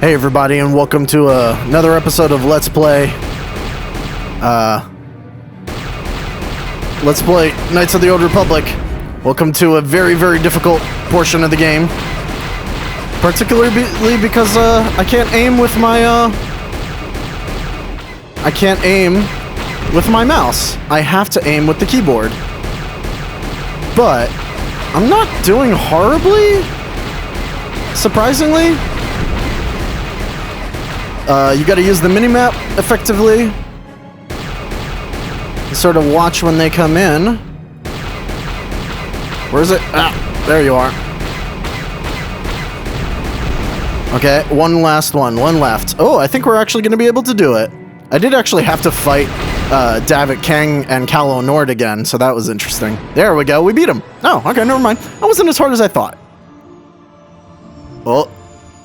Hey everybody, and welcome to another episode of Let's Play Knights of the Old Republic. Welcome to a very, very difficult portion of the game. Particularly because I can't aim with my mouse. I have to aim with the keyboard. But I'm not doing horribly, surprisingly. You gotta use the minimap effectively. You sort of watch when they come in. Where is it? Ah, there you are. Okay, one last one left. Oh, I think we're actually gonna be able to do it. I did actually have to fight Davik Kang and Calo Nord again, so that was interesting. There we go, we beat him. Oh, okay, never mind. That wasn't as hard as I thought. Well,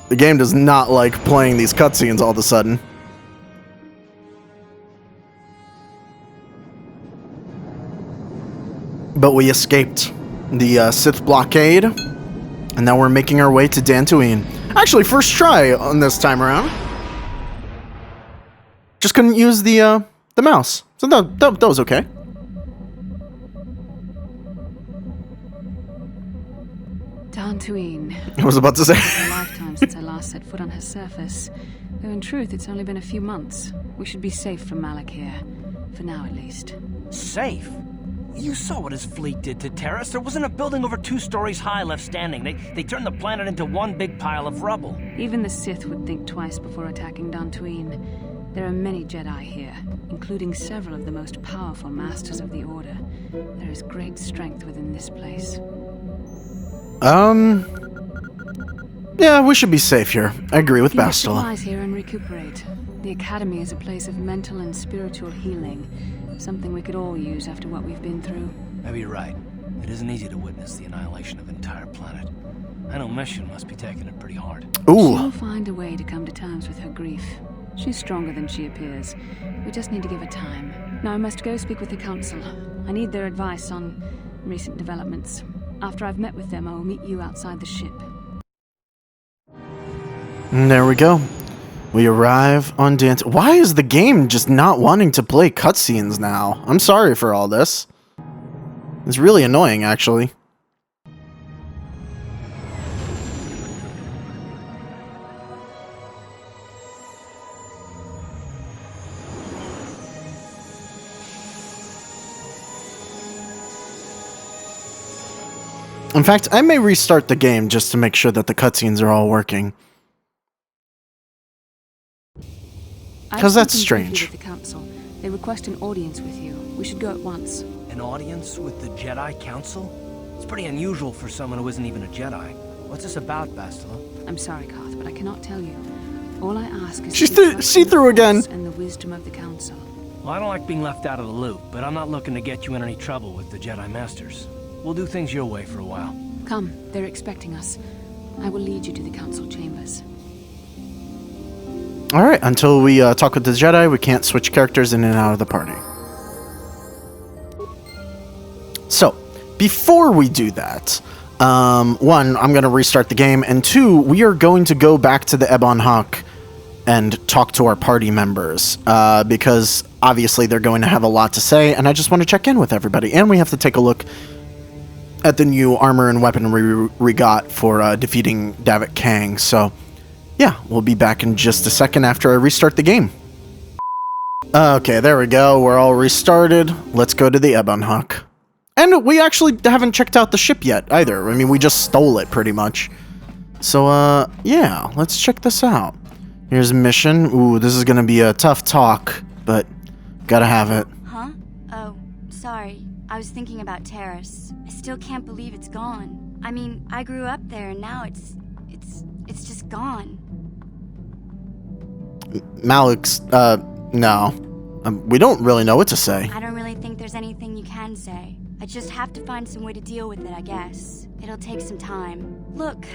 the game does not like playing these cutscenes all of a sudden. But we escaped the Sith blockade, and now we're making our way to Dantooine. Actually, first try on this time around. Just couldn't use the mouse, so that was okay. Dantooine. I was about to say. It's been a lifetime since I last set foot on her surface. Though in truth, it's only been a few months. We should be safe from Malak here. For now, at least. Safe? You saw what his fleet did to Terrace. There wasn't a building over 2 stories high left standing. They turned the planet into one big pile of rubble. Even the Sith would think twice before attacking Dantooine. There are many Jedi here, including several of the most powerful masters of the Order. There is great strength within this place. Yeah, we should be safe here. I agree with Keep your Bastila. supplies here and recuperate. The Academy is a place of mental and spiritual healing. Something we could all use after what we've been through. Maybe you're right. It isn't easy to witness the annihilation of an entire planet. I know Mission must be taking it pretty hard. Ooh. She'll find a way to come to terms with her grief. She's stronger than she appears. We just need to give her time. Now I must go speak with the Council. I need their advice on recent developments. After I've met with them, I will meet you outside the ship. And there we go. We arrive on Dantooine. Why is the game just not wanting to play cutscenes now? I'm sorry for all this. It's really annoying, actually. In fact, I may restart the game just to make sure that the cutscenes are all working. Because that's strange. With the Council. They request an audience with you. We should go at once. An audience with the Jedi Council? It's pretty unusual for someone who isn't even a Jedi. What's this about, Bastila? I'm sorry, Carth, but I cannot tell you. All I ask is She's see-through again. And the wisdom of the Council. Well, I don't like being left out of the loop, but I'm not looking to get you in any trouble with the Jedi Masters. We'll do things your way for a while. Come, they're expecting us. I will lead you to the Council chambers. Alright, until we talk with the Jedi, we can't switch characters in and out of the party. So, before we do that, one, I'm going to restart the game, and two, we are going to go back to the Ebon Hawk and talk to our party members, because obviously they're going to have a lot to say, and I just want to check in with everybody, and we have to take a look at the new armor and weaponry we got for defeating Davik Kang, so yeah, we'll be back in just a second after I restart the game. Okay, there we go. We're all restarted. Let's go to the Ebon Hawk. And we actually haven't checked out the ship yet, either. I mean, we just stole it, pretty much. So, yeah, let's check this out. Here's a mission. Ooh, this is gonna be a tough talk, but gotta have it. Huh? Oh, sorry. I was thinking about Terrace. I still can't believe it's gone. I mean, I grew up there, and now it's just gone. Malak's, no. We don't really know what to say. I don't really think there's anything you can say. I just have to find some way to deal with it, I guess. It'll take some time. Look,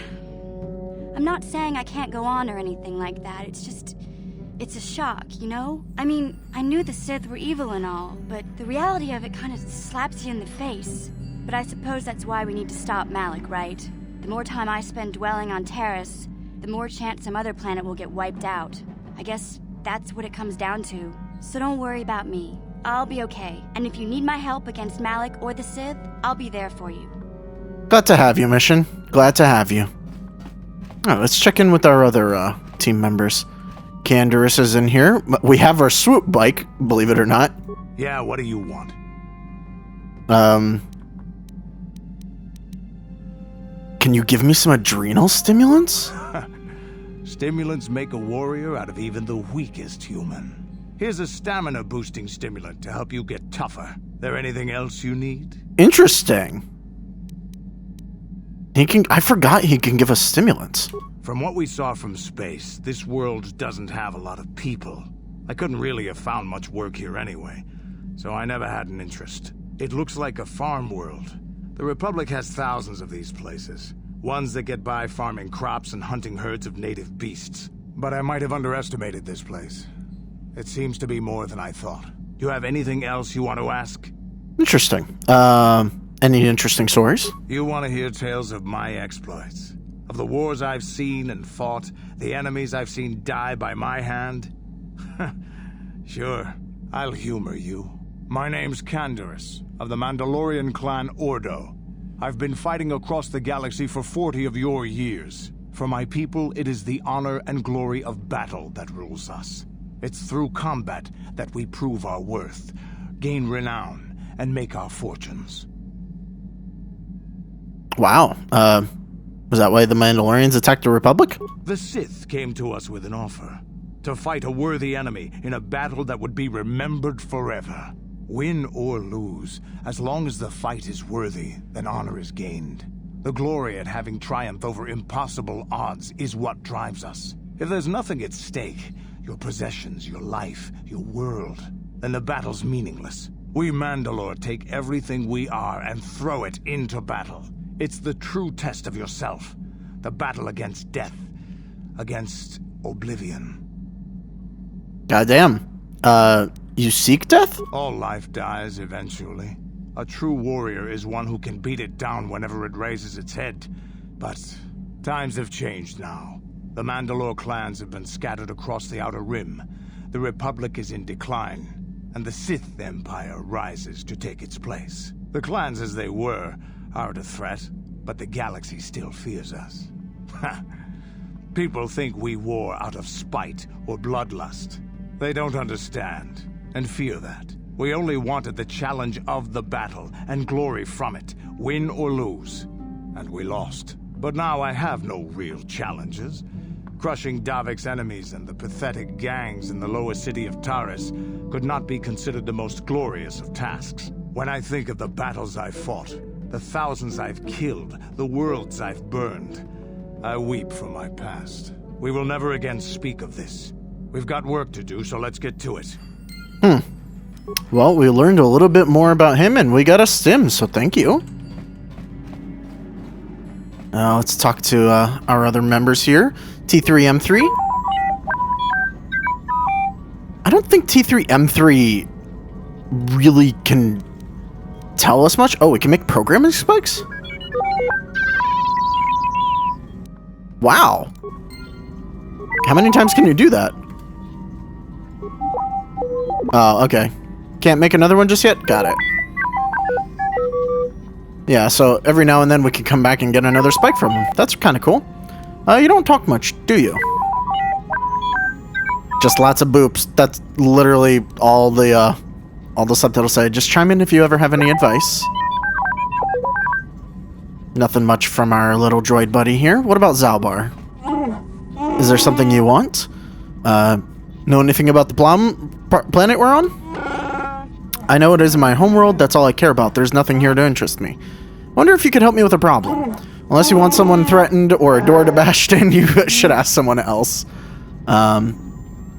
I'm not saying I can't go on or anything like that. It's a shock, you know? I mean, I knew the Sith were evil and all, but the reality of it kind of slaps you in the face. But I suppose that's why we need to stop Malak, right? The more time I spend dwelling on Terrace, the more chance some other planet will get wiped out. I guess that's what it comes down to. So don't worry about me. I'll be okay. And if you need my help against Malak or the Sith, I'll be there for you. Glad to have you, Mission. Glad to have you. Oh, let's check in with our other team members. Canderous is in here. We have our swoop bike, believe it or not. Yeah, what do you want? Can you give me some adrenal stimulants? Stimulants make a warrior out of even the weakest human. Here's a stamina-boosting stimulant to help you get tougher. There anything else you need? Interesting. I forgot he can give us stimulants. From what we saw from space, this world doesn't have a lot of people. I couldn't really have found much work here anyway, so I never had an interest. It looks like a farm world. The Republic has thousands of these places. Ones that get by farming crops and hunting herds of native beasts. But I might have underestimated this place. It seems to be more than I thought. Do you have anything else you want to ask? Interesting. Any interesting stories? You want to hear tales of my exploits? Of the wars I've seen and fought, the enemies I've seen die by my hand? Sure, I'll humor you. My name's Canderous, of the Mandalorian clan Ordo. I've been fighting across the galaxy for 40 of your years. For my people, it is the honor and glory of battle that rules us. It's through combat that we prove our worth, gain renown, and make our fortunes. Wow. Was that why the Mandalorians attacked the Republic? The Sith came to us with an offer. To fight a worthy enemy in a battle that would be remembered forever. Win or lose, as long as the fight is worthy, then honor is gained. The glory at having triumphed over impossible odds is what drives us. If there's nothing at stake, your possessions, your life, your world, then the battle's meaningless. We Mandalore take everything we are and throw it into battle. It's the true test of yourself. The battle against death. Against oblivion. Goddamn. You seek death? All life dies eventually. A true warrior is one who can beat it down whenever it raises its head. But times have changed now. The Mandalore clans have been scattered across the Outer Rim. The Republic is in decline, and the Sith Empire rises to take its place. The clans as they were aren't a threat, but the galaxy still fears us. People think we war out of spite or bloodlust. They don't understand, and fear that. We only wanted the challenge of the battle, and glory from it, win or lose. And we lost. But now I have no real challenges. Crushing Davik's enemies and the pathetic gangs in the lower city of Taris could not be considered the most glorious of tasks. When I think of the battles I've fought, the thousands I've killed, the worlds I've burned, I weep for my past. We will never again speak of this. We've got work to do, so let's get to it. Well, we learned a little bit more about him, and we got a stim, so thank you. Now let's talk to our other members here. T3M3. I don't think T3M3 really can tell us much. Oh, we can make programming spikes? Wow. How many times can you do that? Oh, okay. Can't make another one just yet? Got it. Yeah, so every now and then we can come back and get another spike from him. That's kind of cool. You don't talk much, do you? Just lots of boops. That's literally all the subtitles say. Just chime in if you ever have any advice. Nothing much from our little droid buddy here. What about Zalbar? Is there something you want? Know anything about the planet we're on? I know it isn't my homeworld, that's all I care about. There's nothing here to interest me. Wonder if you could help me with a problem. Unless you want someone threatened or a door to bash in, you should ask someone else. I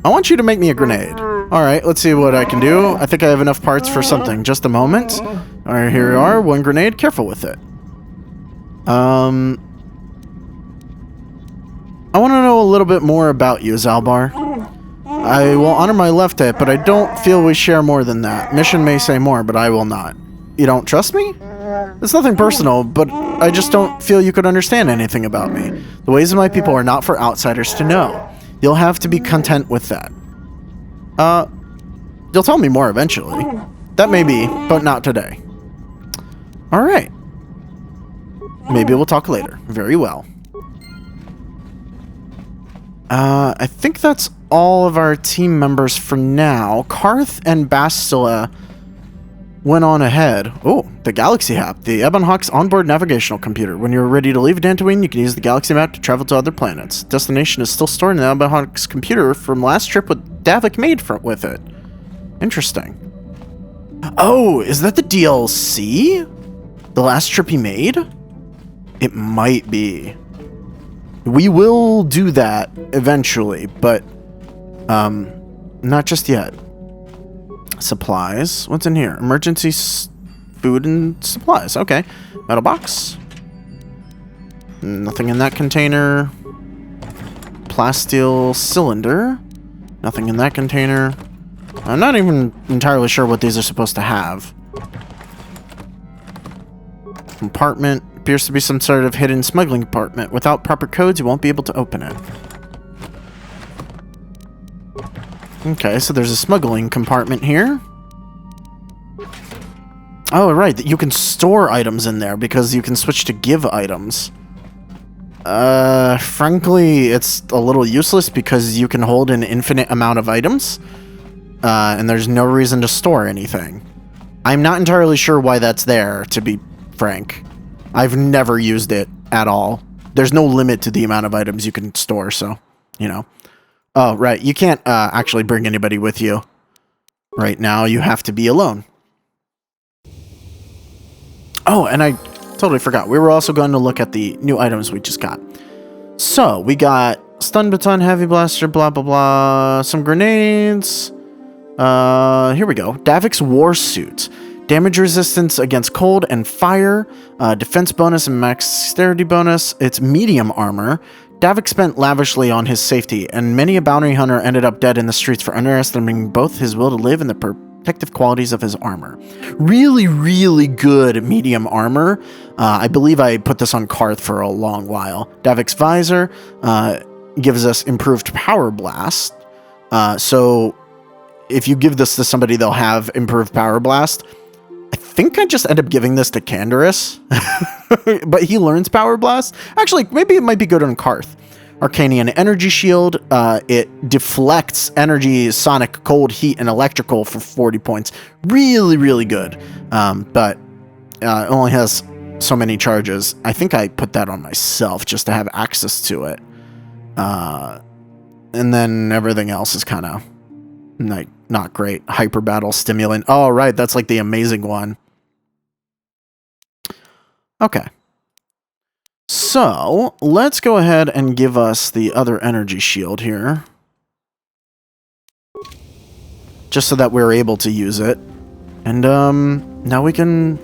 want you to make me a grenade. Alright, let's see what I can do. I think I have enough parts for something. Just a moment. Alright, here you are. One grenade. Careful with it. I want to know a little bit more about you, Zalbar. I will honor my left hip, but I don't feel we share more than that. Mission may say more, but I will not. You don't trust me? It's nothing personal, but I just don't feel you could understand anything about me. The ways of my people are not for outsiders to know. You'll have to be content with that. You'll tell me more eventually. That may be, but not today. Alright. Maybe we'll talk later. Very well. I think that's all of our team members for now. Karth and Bastila went on ahead. Oh, the Galaxy Map. The Ebon Hawk's onboard navigational computer. When you're ready to leave Dantooine, you can use the Galaxy Map to travel to other planets. Destination is still stored in the Ebon Hawk's computer from last trip with Davik made with it. Interesting. Oh, is that the DLC? The last trip he made? It might be. We will do that eventually, but not just yet. Supplies. What's in here? Emergency food and supplies. Okay. Metal box. Nothing in that container. Plasteel cylinder. Nothing in that container. I'm not even entirely sure what these are supposed to have. Compartment. Appears to be some sort of hidden smuggling compartment. Without proper codes, you won't be able to open it. Okay, so there's a smuggling compartment here. Oh, right. You can store items in there because you can switch to give items. Frankly, it's a little useless because you can hold an infinite amount of items. And there's no reason to store anything. I'm not entirely sure why that's there, to be frank. I've never used it at all. There's no limit to the amount of items you can store, so, you know. Oh, right. You can't actually bring anybody with you. Right now, you have to be alone. Oh, and I totally forgot. We were also going to look at the new items we just got. So, we got stun baton, heavy blaster, blah, blah, blah. Some grenades. Here we go. Davik's war suit. Damage resistance against cold and fire. Defense bonus and max dexterity bonus. It's medium armor. Davik spent lavishly on his safety, and many a bounty hunter ended up dead in the streets for underestimating both his will to live and the protective qualities of his armor. Really, really good medium armor. I believe I put this on Karth for a long while. Davik's visor gives us improved power blast. So if you give this to somebody, they'll have improved power blast. I think I just end up giving this to Canderous, but he learns Power Blast. Actually, maybe it might be good on Karth. Arcanian Energy Shield. It deflects energy, sonic, cold, heat, and electrical for 40 points. Really, really good. But it only has so many charges. I think I put that on myself just to have access to it. And then everything else is kind of like not great. Hyper Battle Stimulant. Oh, right. That's like the amazing one. Okay. So, let's go ahead and give us the other energy shield here. Just so that we're able to use it. And, now we can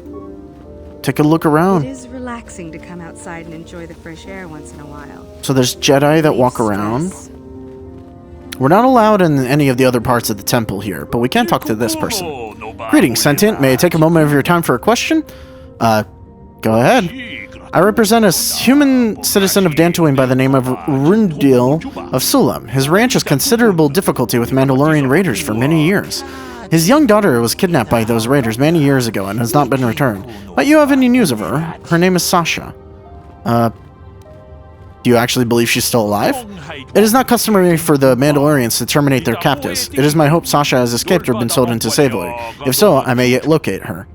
take a look around. It is relaxing to come outside and enjoy the fresh air once in a while. So there's Jedi that walk around. We're not allowed in any of the other parts of the temple here, but we can talk to this person. Greetings, Sentient. May I take a moment of your time for a question? Go ahead. I represent a human citizen of Dantooine by the name of Rundil of Sulam. His ranch has considerable difficulty with Mandalorian raiders for many years. His young daughter was kidnapped by those raiders many years ago and has not been returned. But you have any news of her? Her name is Sasha. Do you actually believe she's still alive? It is not customary for the Mandalorians to terminate their captives. It is my hope Sasha has escaped or been sold into slavery. If so, I may yet locate her.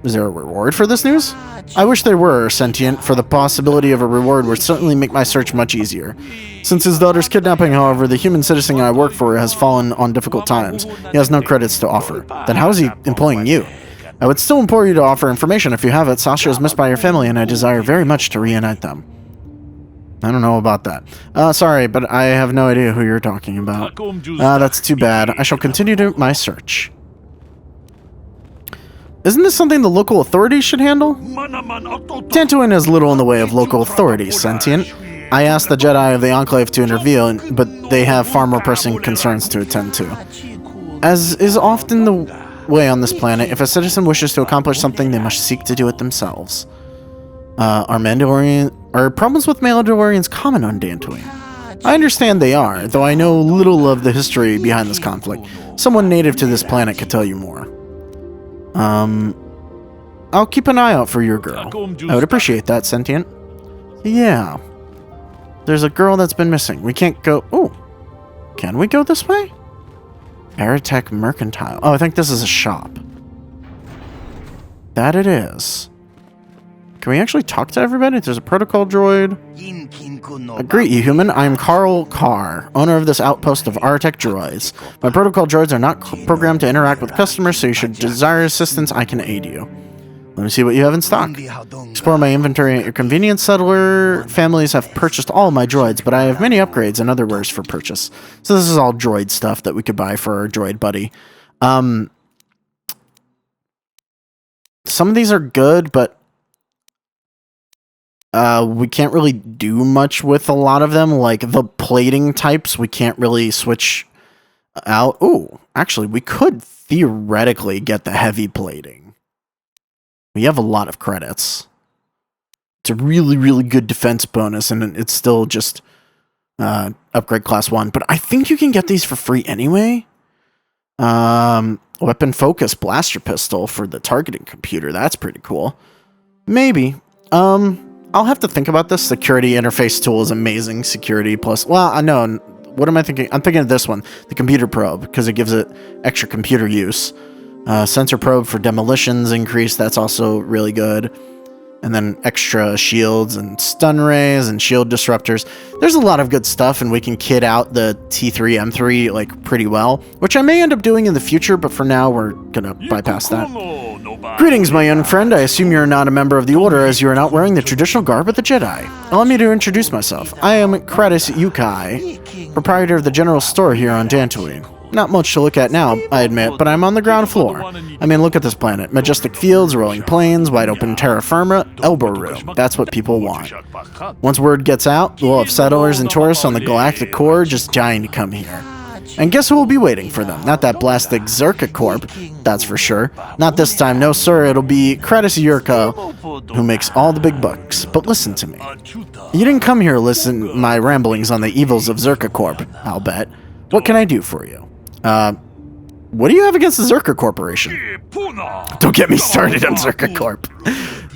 Is there a reward for this news? I wish there were, Sentient, for the possibility of a reward would certainly make my search much easier. Since his daughter's kidnapping, however, the human citizen I work for has fallen on difficult times. He has no credits to offer. Then how is he employing you? I would still implore you to offer information if you have it. Sasha is missed by your family, and I desire very much to reunite them. I don't know about that. Sorry, but I have no idea who you're talking about. That's too bad. I shall continue my search. Isn't this something the local authorities should handle? Dantooine has little in the way of local authorities, Sentient. I asked the Jedi of the Enclave to intervene, but they have far more pressing concerns to attend to. As is often the way on this planet. If a citizen wishes to accomplish something, they must seek to do it themselves. Are problems with Mandalorians common on Dantooine? I understand they are, though I know little of the history behind this conflict. Someone native to this planet could tell you more. I'll keep an eye out for your girl. I would appreciate that, Sentient. Yeah. There's a girl that's been missing. We can't go... Oh. Can we go this way? Aerotech Mercantile. Oh, I think this is a shop. That it is. Can we actually talk to everybody? There's a protocol droid. Greet you, human. I am Carl Carr, owner of this outpost of Aerotech droids. My protocol droids are not programmed to interact with customers, so you should desire assistance, I can aid you. Let me see what you have in stock. Explore my inventory at your convenience. Settler families have purchased all my droids, but I have many upgrades and other wares for purchase. So this is all droid stuff that we could buy for our droid buddy. Some of these are good, but we can't really do much with a lot of them. Like the plating types, we can't really switch out. Oh, actually, we could theoretically get the heavy plating. We have a lot of credits. It's a really, really good defense bonus, and it's still just upgrade class 1. But I think you can get these for free anyway. Weapon focus blaster pistol for the targeting computer. That's pretty cool. Maybe. I'll have to think about this. Security interface tool is amazing. Security plus... Well, I know. What am I thinking? I'm thinking of this one. The computer probe, because it gives it extra computer use. Sensor probe for demolitions increase. That's also really good. And then extra shields and stun rays and shield disruptors. There's a lot of good stuff, and we can kit out the T3, M3 like pretty well, which I may end up doing in the future, but for now we're gonna bypass that. Greetings, my young friend. I assume you're not a member of the Order, as you are not wearing the traditional garb of the Jedi. Allow me to introduce myself. I am Kratos Yukai, proprietor of the general store here on Dantooine. Not much to look at now, I admit, but I'm on the ground floor. I mean, look at this planet. Majestic fields, rolling plains, wide open terra firma, elbow room. That's what people want. Once word gets out, we'll have settlers and tourists on the galactic core just dying to come here. And guess who will be waiting for them? Not that blasted Zerka Corp, that's for sure. Not this time, no sir, it'll be Kratos Yurko, who makes all the big bucks. But listen to me. You didn't come here to listen to my ramblings on the evils of Zerka Corp, I'll bet. What can I do for you? What do you have against the Zerka Corporation? Don't get me started on Zerka Corp.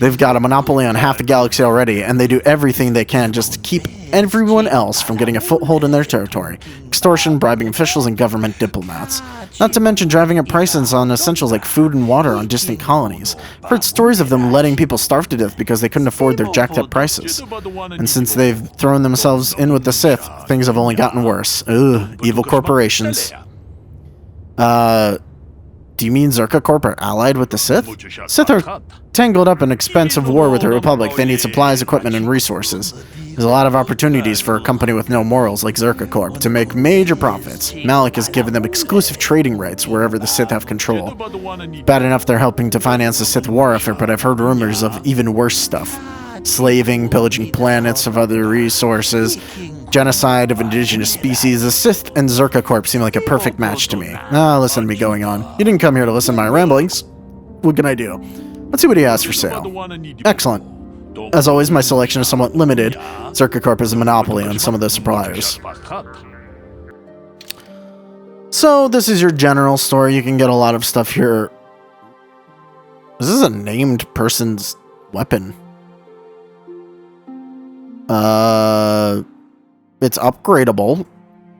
They've got a monopoly on half the galaxy already, and they do everything they can just to keep everyone else from getting a foothold in their territory. Extortion, bribing officials, and government diplomats. Not to mention driving up prices on essentials like food and water on distant colonies. I've heard stories of them letting people starve to death because they couldn't afford their jacked up prices. And since they've thrown themselves in with the Sith, things have only gotten worse. Ugh, evil corporations. Do you mean Zerka Corp are allied with the Sith? Sith are tangled up in expensive war with the Republic. They need supplies, equipment, and resources. There's a lot of opportunities for a company with no morals like Zerka Corp to make major profits. Malak has given them exclusive trading rights wherever the Sith have control. Bad enough they're helping to finance the Sith war effort, but I've heard rumors of even worse stuff. Slaving, pillaging planets of other resources, genocide of indigenous species. The Sith and Zerka Corp seem like a perfect match to me. Listen to me going on. You didn't come here to listen to my ramblings. What can I do? Let's see what he has for sale. Excellent. As always, my selection is somewhat limited. Zerka Corp has a monopoly on some of the suppliers. So, this is your general store. You can get a lot of stuff here. This is a named person's weapon. It's upgradable,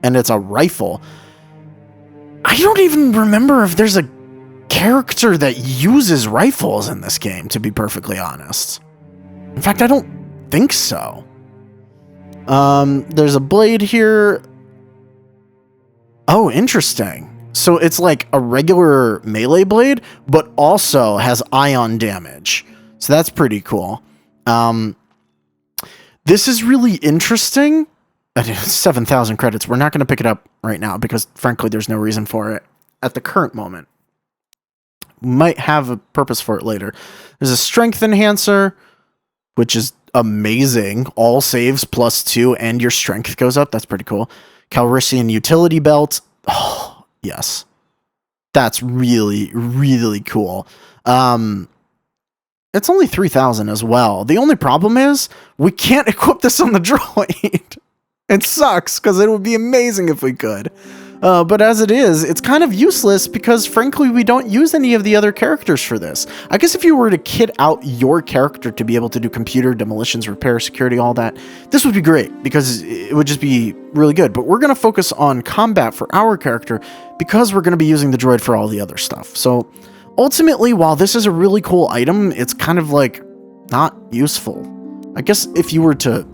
and it's a rifle. I don't even remember if there's a character that uses rifles in this game, to be perfectly honest. In fact, I don't think so. There's a blade here. Oh, interesting. So it's like a regular melee blade, but also has ion damage. So that's pretty cool. This is really interesting. 7,000 credits. We're not going to pick it up right now because, frankly, there's no reason for it at the current moment. Might have a purpose for it later. There's a strength enhancer, which is amazing. All saves +2 and your strength goes up. That's pretty cool. Calrissian utility belt. Oh, yes. That's really, really cool. It's only 3,000 as well. The only problem is we can't equip this on the droid. It sucks because it would be amazing if we could. But as it is, it's kind of useless because, frankly, we don't use any of the other characters for this. I guess if you were to kit out your character to be able to do computer, demolitions, repair, security, all that, this would be great because it would just be really good. But we're going to focus on combat for our character because we're going to be using the droid for all the other stuff. So ultimately, while this is a really cool item, it's kind of like not useful. I guess if you were to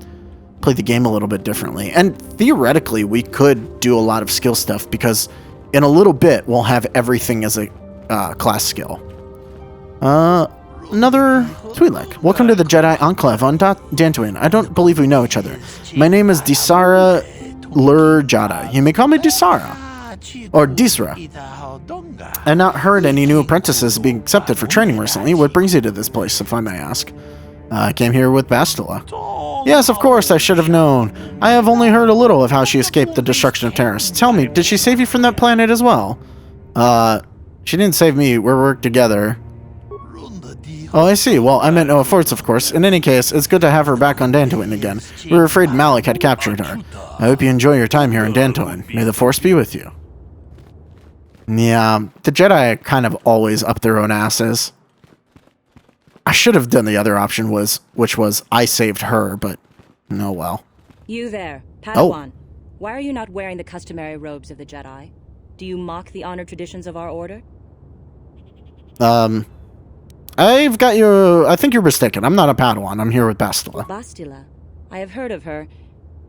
play the game a little bit differently, and theoretically we could do a lot of skill stuff because in a little bit we'll have everything as a class skill. Another Twi'lek. Welcome to the Jedi Enclave on Dantooine. I don't believe we know each other. My name is Disara Jada. You may call me Disara or Disra. I've not heard any new apprentices being accepted for training recently. What brings you to this place, if I may ask? I came here with Bastila. Yes, of course, I should have known. I have only heard a little of how she escaped the destruction of Terrace. Tell me, did she save you from that planet as well? She didn't save me. We worked together. Oh, I see. Well, I meant no efforts, of course. In any case, it's good to have her back on Dantooine again. We were afraid Malak had captured her. I hope you enjoy your time here in Dantooine. May the Force be with you. Yeah, the Jedi kind of always up their own asses. I should have done the other option, which was I saved her, but no, well. You there, Padawan. Why are you not wearing the customary robes of the Jedi? Do you mock the honored traditions of our order? I've got you. I think you're mistaken. I'm not a Padawan. I'm here with Bastila. Bastila. I have heard of her.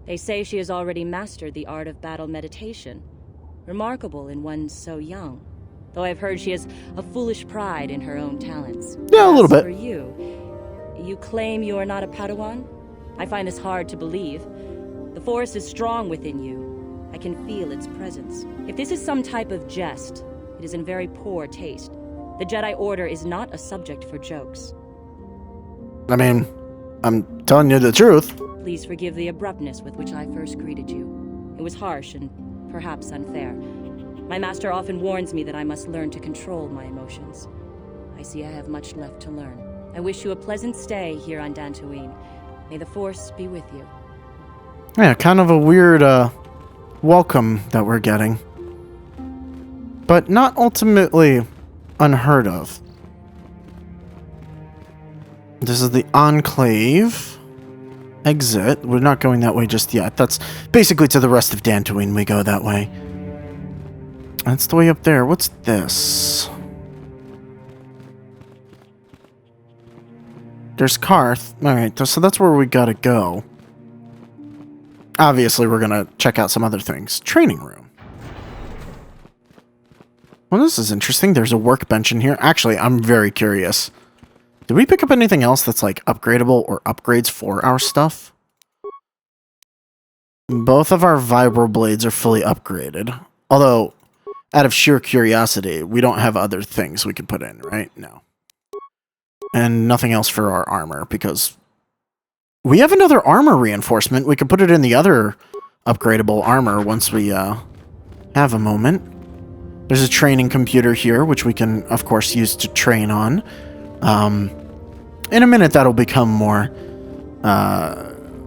They say she has already mastered the art of battle meditation. Remarkable in one so young. Though I've heard she has a foolish pride in her own talents. Yeah, a little bit. For you claim you are not a Padawan? I find this hard to believe. The Force is strong within you. I can feel its presence. If this is some type of jest, it is in very poor taste. The Jedi Order is not a subject for jokes. I mean, I'm telling you the truth. Please forgive the abruptness with which I first greeted you. It was harsh and perhaps unfair. My master often warns me that I must learn to control my emotions. I see I have much left to learn. I wish you a pleasant stay here on Dantooine. May the Force be with you. Yeah, kind of a weird welcome that we're getting. But not ultimately unheard of. This is the Enclave. Exit. We're not going that way just yet. That's basically to the rest of Dantooine we go that way. That's the way up there. What's this? There's Karth. Alright, so that's where we gotta go. Obviously, we're gonna check out some other things. Training room. Well, this is interesting. There's a workbench in here. Actually, I'm very curious. Did we pick up anything else that's like upgradable or upgrades for our stuff? Both of our vibro blades are fully upgraded. Although, out of sheer curiosity, we don't have other things we can put in, right? No. And nothing else for our armor, because we have another armor reinforcement. We can put it in the other upgradable armor once we have a moment. There's a training computer here, which we can, of course, use to train on. In a minute, that'll become more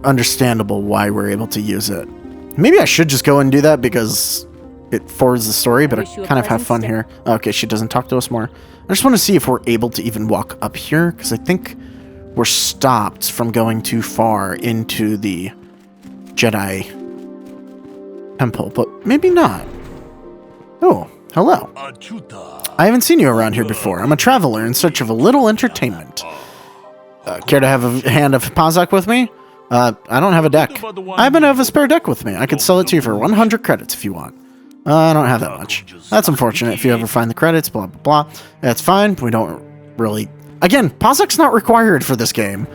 understandable why we're able to use it. Maybe I should just go and do that because it forwards the story, but I kind of have fun here. Okay, she doesn't talk to us more. I just want to see if we're able to even walk up here, because I think we're stopped from going too far into the Jedi Temple, but maybe not. Oh, hello. I haven't seen you around here before. I'm a traveler in search of a little entertainment. Care to have a hand of Pazak with me? I don't have a deck. I happen to have a spare deck with me. I could sell it to you for 100 credits if you want. I don't have that much. That's unfortunate. If you ever find the credits, blah, blah, blah. That's fine. We don't really... Again, Pazak's not required for this game.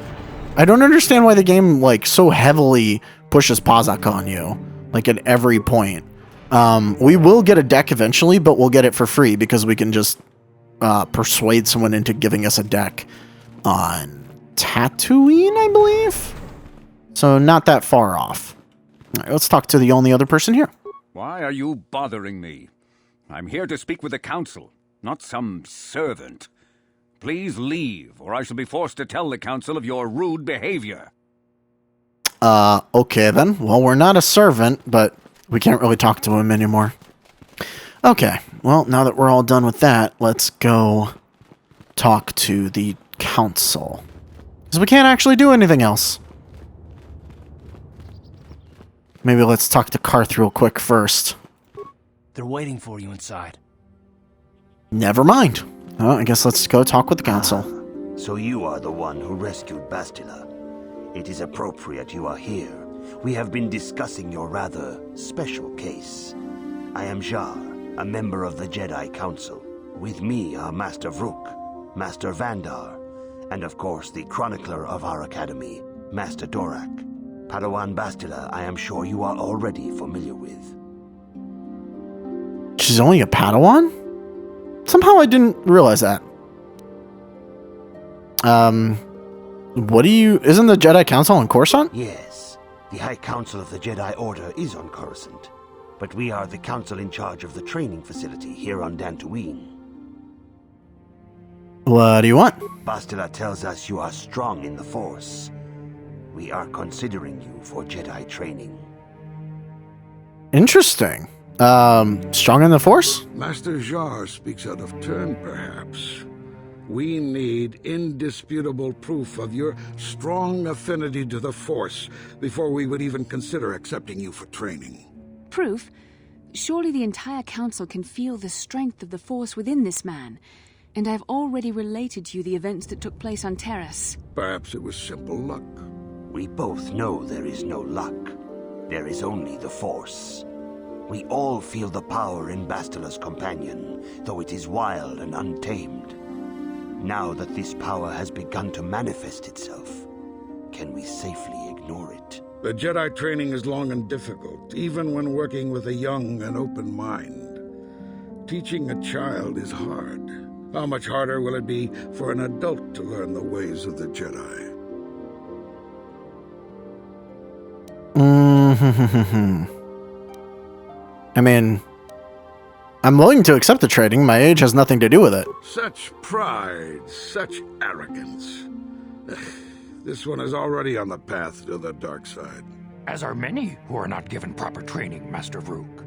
I don't understand why the game, like, so heavily pushes Pazak on you. Like, at every point. We will get a deck eventually, but we'll get it for free because we can just persuade someone into giving us a deck on Tatooine, I believe? So, not that far off. All right, let's talk to the only other person here. Why are you bothering me? I'm here to speak with the Council, not some servant. Please leave, or I shall be forced to tell the Council of your rude behavior. Okay then. Well, we're not a servant, but we can't really talk to him anymore. Okay, well, now that we're all done with that, let's go talk to the Council. Because we can't actually do anything else. Maybe let's talk to Karth real quick first. They're waiting for you inside. Never mind. Well, I guess let's go talk with the Council. So you are the one who rescued Bastila. It is appropriate you are here. We have been discussing your rather special case. I am Jar, a member of the Jedi Council. With me are Master Vrook, Master Vandar, and of course the chronicler of our academy, Master Dorak. Padawan Bastila, I am sure you are already familiar with. She's only a Padawan? Somehow I didn't realize that. Isn't the Jedi Council on Coruscant? Yes, the High Council of the Jedi Order is on Coruscant, but we are the council in charge of the training facility here on Dantooine. What do you want? Bastila tells us you are strong in the Force. We are considering you for Jedi training. Interesting. Strong in the Force? Master Jar speaks out of turn, perhaps. We need indisputable proof of your strong affinity to the Force before we would even consider accepting you for training. Proof? Surely the entire council can feel the strength of the Force within this man. And I've already related to you the events that took place on Terrace. Perhaps it was simple luck. We both know there is no luck. There is only the Force. We all feel the power in Bastila's companion, though it is wild and untamed. Now that this power has begun to manifest itself, can we safely ignore it? The Jedi training is long and difficult, even when working with a young and open mind. Teaching a child is hard. How much harder will it be for an adult to learn the ways of the Jedi? I mean, I'm willing to accept the training. My age has nothing to do with it. Such pride, such arrogance. This one is already on the path to the dark side. As are many who are not given proper training, Master Vrook.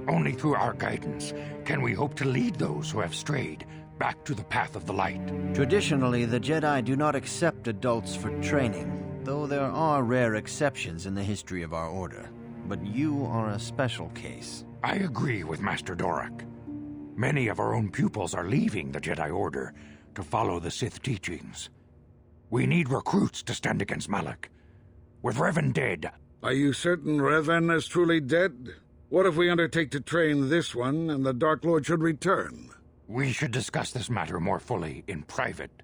Only through our guidance can we hope to lead those who have strayed back to the path of the light. Traditionally, the Jedi do not accept adults for training, though there are rare exceptions in the history of our order. But you are a special case. I agree with Master Dorak. Many of our own pupils are leaving the Jedi Order to follow the Sith teachings. We need recruits to stand against Malak. With Revan dead... Are you certain Revan is truly dead? What if we undertake to train this one and the Dark Lord should return? We should discuss this matter more fully in private.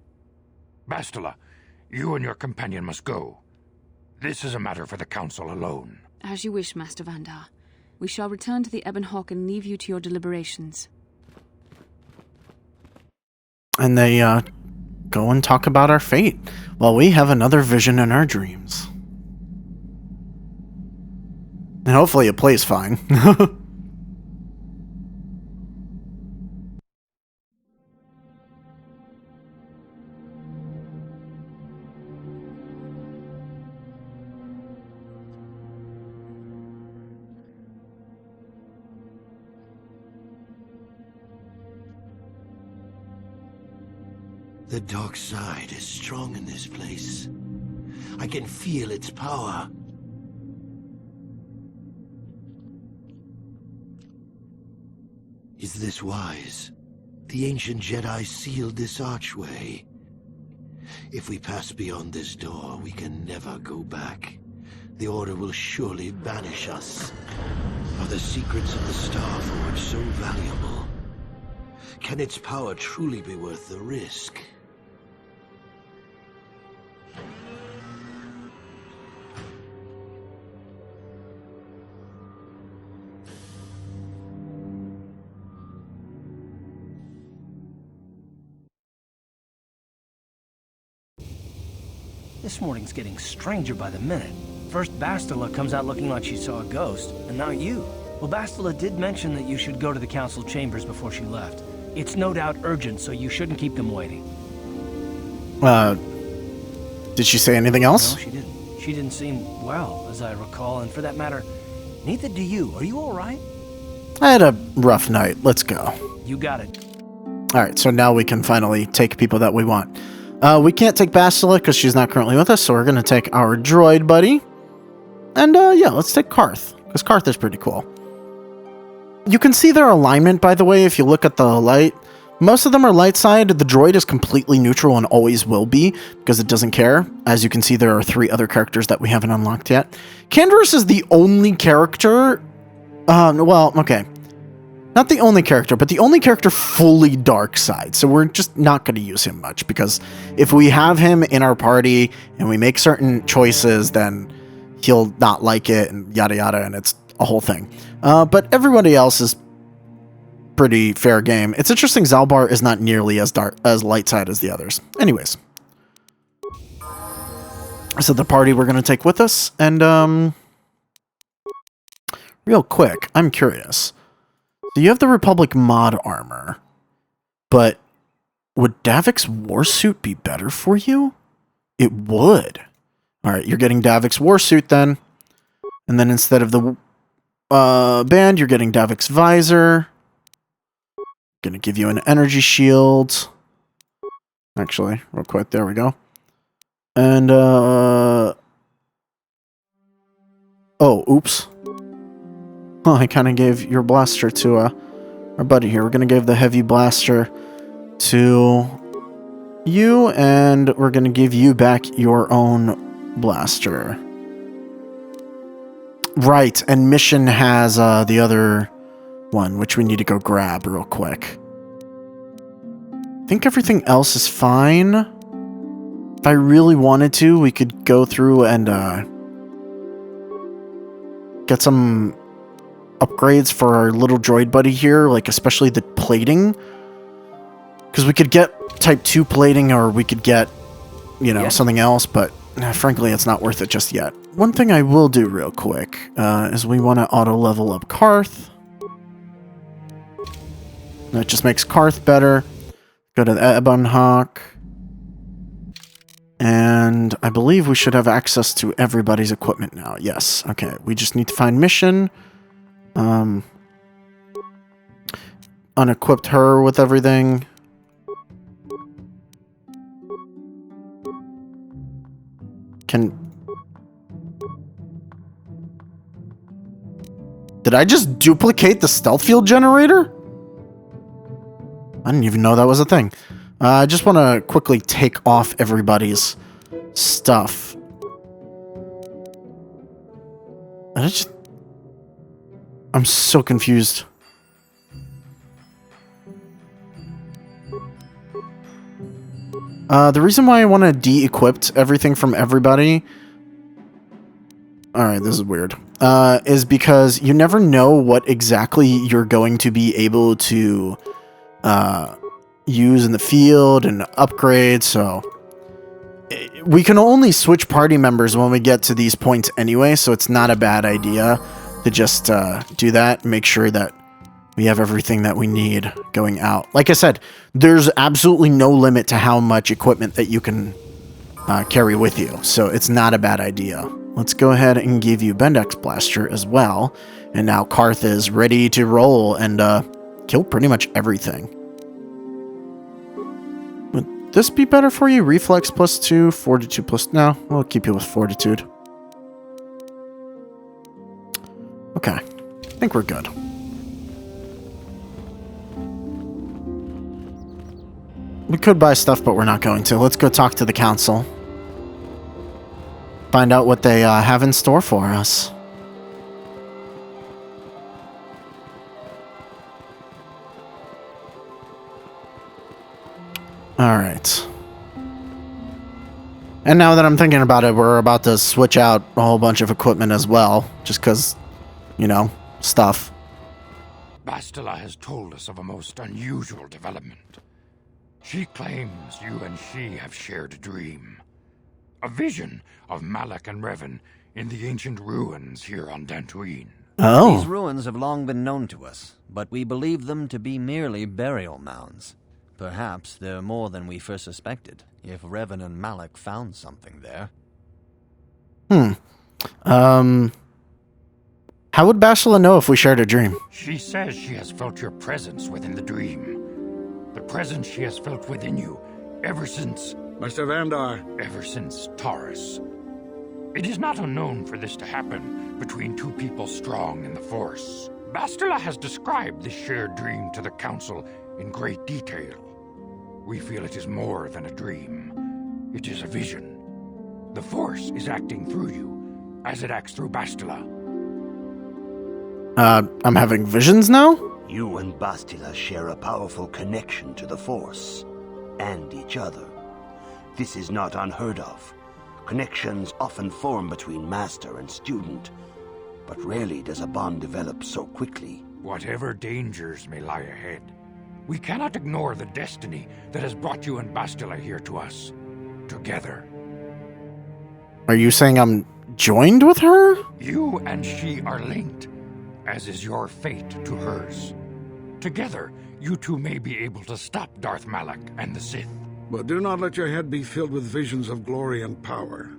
Bastila, you and your companion must go. This is a matter for the Council alone. As you wish, Master Vandar. We shall return to the Ebon Hawk and leave you to your deliberations. And they, go and talk about our fate, while we have another vision in our dreams. And hopefully it plays fine. The dark side is strong in this place. I can feel its power. Is this wise? The ancient Jedi sealed this archway. If we pass beyond this door, we can never go back. The Order will surely banish us. Are the secrets of the Star Forge so valuable? Can its power truly be worth the risk? This morning's getting stranger by the minute. First Bastila comes out looking like she saw a ghost, and now you. Well, Bastila did mention that you should go to the council chambers before she left. It's no doubt urgent, so you shouldn't keep them waiting. Did she say anything else? No, she didn't. She didn't seem well, as I recall, and for that matter, neither do you. Are you all right? I had a rough night. Let's go. You got it. Alright, so now we can finally take people that we want. We can't take Bastila because she's not currently with us, so we're going to take our droid buddy. And, yeah, let's take Karth, because Karth is pretty cool. You can see their alignment, by the way, if you look at the light. Most of them are light side. The droid is completely neutral and always will be, because it doesn't care. As you can see, there are 3 other characters that we haven't unlocked yet. Canderous is the only character... well, okay. Not the only character, but the only character fully dark side. So we're just not going to use him much, because if we have him in our party and we make certain choices, then he'll not like it and yada yada, and it's a whole thing. But everybody else is pretty fair game. It's interesting Zalbar is not nearly as dark, as light side as the others. Anyways. So the party we're going to take with us, and real quick, I'm curious. So you have the Republic mod armor, but would Davik's warsuit be better for you? It would. Alright, you're getting Davik's warsuit then. And then instead of the band, you're getting Davik's visor. Gonna give you an energy shield. Actually, real quick, there we go. And, oh, oops. Oh, I kind of gave your blaster to our buddy here. We're going to give the heavy blaster to you, and we're going to give you back your own blaster. Right, and Mission has the other one, which we need to go grab real quick. I think everything else is fine. If I really wanted to, we could go through and get some upgrades for our little droid buddy here, like especially the plating, because we could get type 2 plating, or we could get, you know, something else, but frankly it's not worth it just yet. One thing I will do real quick is we want to auto level up Karth. That just makes Karth better. Go to the Ebon Hawk, and I believe we should have access to everybody's equipment now. Yes, okay, we just need to find Mission. Unequipped her with everything. Did I just duplicate the stealth field generator? I didn't even know that was a thing. I just want to quickly take off everybody's stuff. I'm so confused. The reason why I want to de-equip everything from everybody... Alright, this is weird. Is because you never know what exactly you're going to be able to use in the field and upgrade, so... We can only switch party members when we get to these points anyway, so it's not a bad idea to just do that, make sure that we have everything that we need going out. Like I said, there's absolutely no limit to how much equipment that you can carry with you, so it's not a bad idea. Let's go ahead and give you Bendex Blaster as well, and now Karth is ready to roll and kill pretty much everything. Would this be better for you? Reflex +2, Fortitude +... No, we'll keep you with Fortitude. Okay, I think we're good. We could buy stuff, but we're not going to. Let's go talk to the council. Find out what they have in store for us. Alright. And now that I'm thinking about it, we're about to switch out a whole bunch of equipment as well. Just because, you know, stuff. Bastila has told us of a most unusual development. She claims you and she have shared a dream. A vision of Malak and Revan in the ancient ruins here on Dantooine. Oh. These ruins have long been known to us, but we believe them to be merely burial mounds. Perhaps they're more than we first suspected, if Revan and Malak found something there. How would Bastila know if we shared a dream? She says she has felt your presence within the dream. The presence she has felt within you ever since... Master Vandar. Ever since Taurus. It is not unknown for this to happen between two people strong in the Force. Bastila has described this shared dream to the Council in great detail. We feel it is more than a dream. It is a vision. The Force is acting through you, as it acts through Bastila. I'm having visions now? You and Bastila share a powerful connection to the Force, and each other. This is not unheard of. Connections often form between master and student, but rarely does a bond develop so quickly. Whatever dangers may lie ahead, we cannot ignore the destiny that has brought you and Bastila here to us, together. Are you saying I'm joined with her? You and she are linked, as is your fate to hers. Together, you two may be able to stop Darth Malak and the Sith. But do not let your head be filled with visions of glory and power.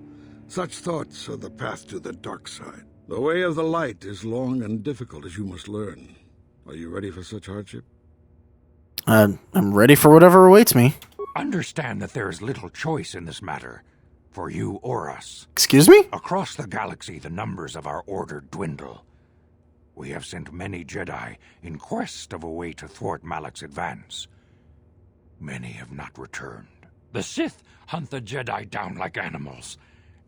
Such thoughts are the path to the dark side. The way of the light is long and difficult, as you must learn. Are you ready for such hardship? I'm ready for whatever awaits me. Understand that there is little choice in this matter, for you or us. Excuse me? Across the galaxy, the numbers of our order dwindle. We have sent many Jedi in quest of a way to thwart Malak's advance. Many have not returned. The Sith hunt the Jedi down like animals,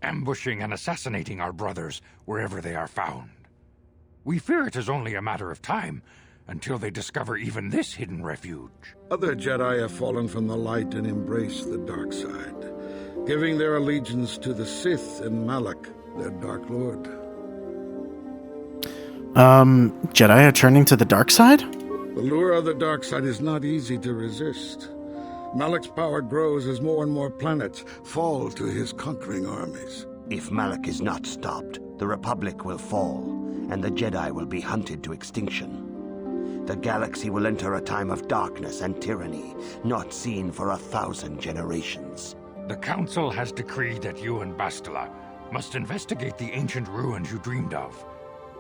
ambushing and assassinating our brothers wherever they are found. We fear it is only a matter of time until they discover even this hidden refuge. Other Jedi have fallen from the light and embraced the dark side, giving their allegiance to the Sith and Malak, their Dark Lord. Jedi are turning to the dark side? The lure of the dark side is not easy to resist. Malak's power grows as more and more planets fall to his conquering armies. If Malak is not stopped, the Republic will fall, and the Jedi will be hunted to extinction. The galaxy will enter a time of darkness and tyranny, not seen for 1,000 generations. The Council has decreed that you and Bastila must investigate the ancient ruins you dreamed of,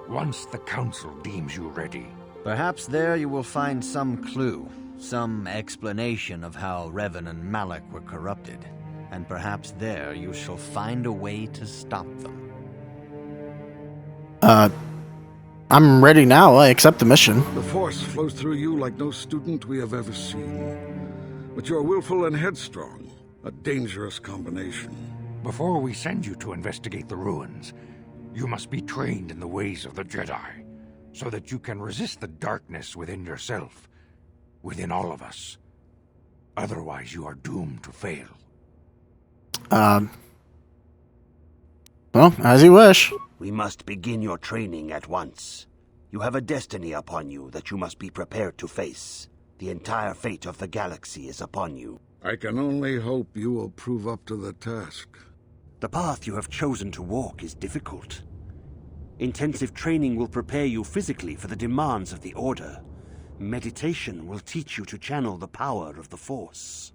once the Council deems you ready. Perhaps there you will find some clue, some explanation of how Revan and Malak were corrupted, and perhaps there you shall find a way to stop them. I'm ready now. I accept the mission. The Force flows through you like no student we have ever seen. But you're willful and headstrong, a dangerous combination. Before we send you to investigate the ruins, you must be trained in the ways of the Jedi, so that you can resist the darkness within yourself, within all of us. Otherwise, you are doomed to fail. Well, as you wish. We must begin your training at once. You have a destiny upon you that you must be prepared to face. The entire fate of the galaxy is upon you. I can only hope you will prove up to the task. The path you have chosen to walk is difficult. Intensive training will prepare you physically for the demands of the Order. Meditation will teach you to channel the power of the Force.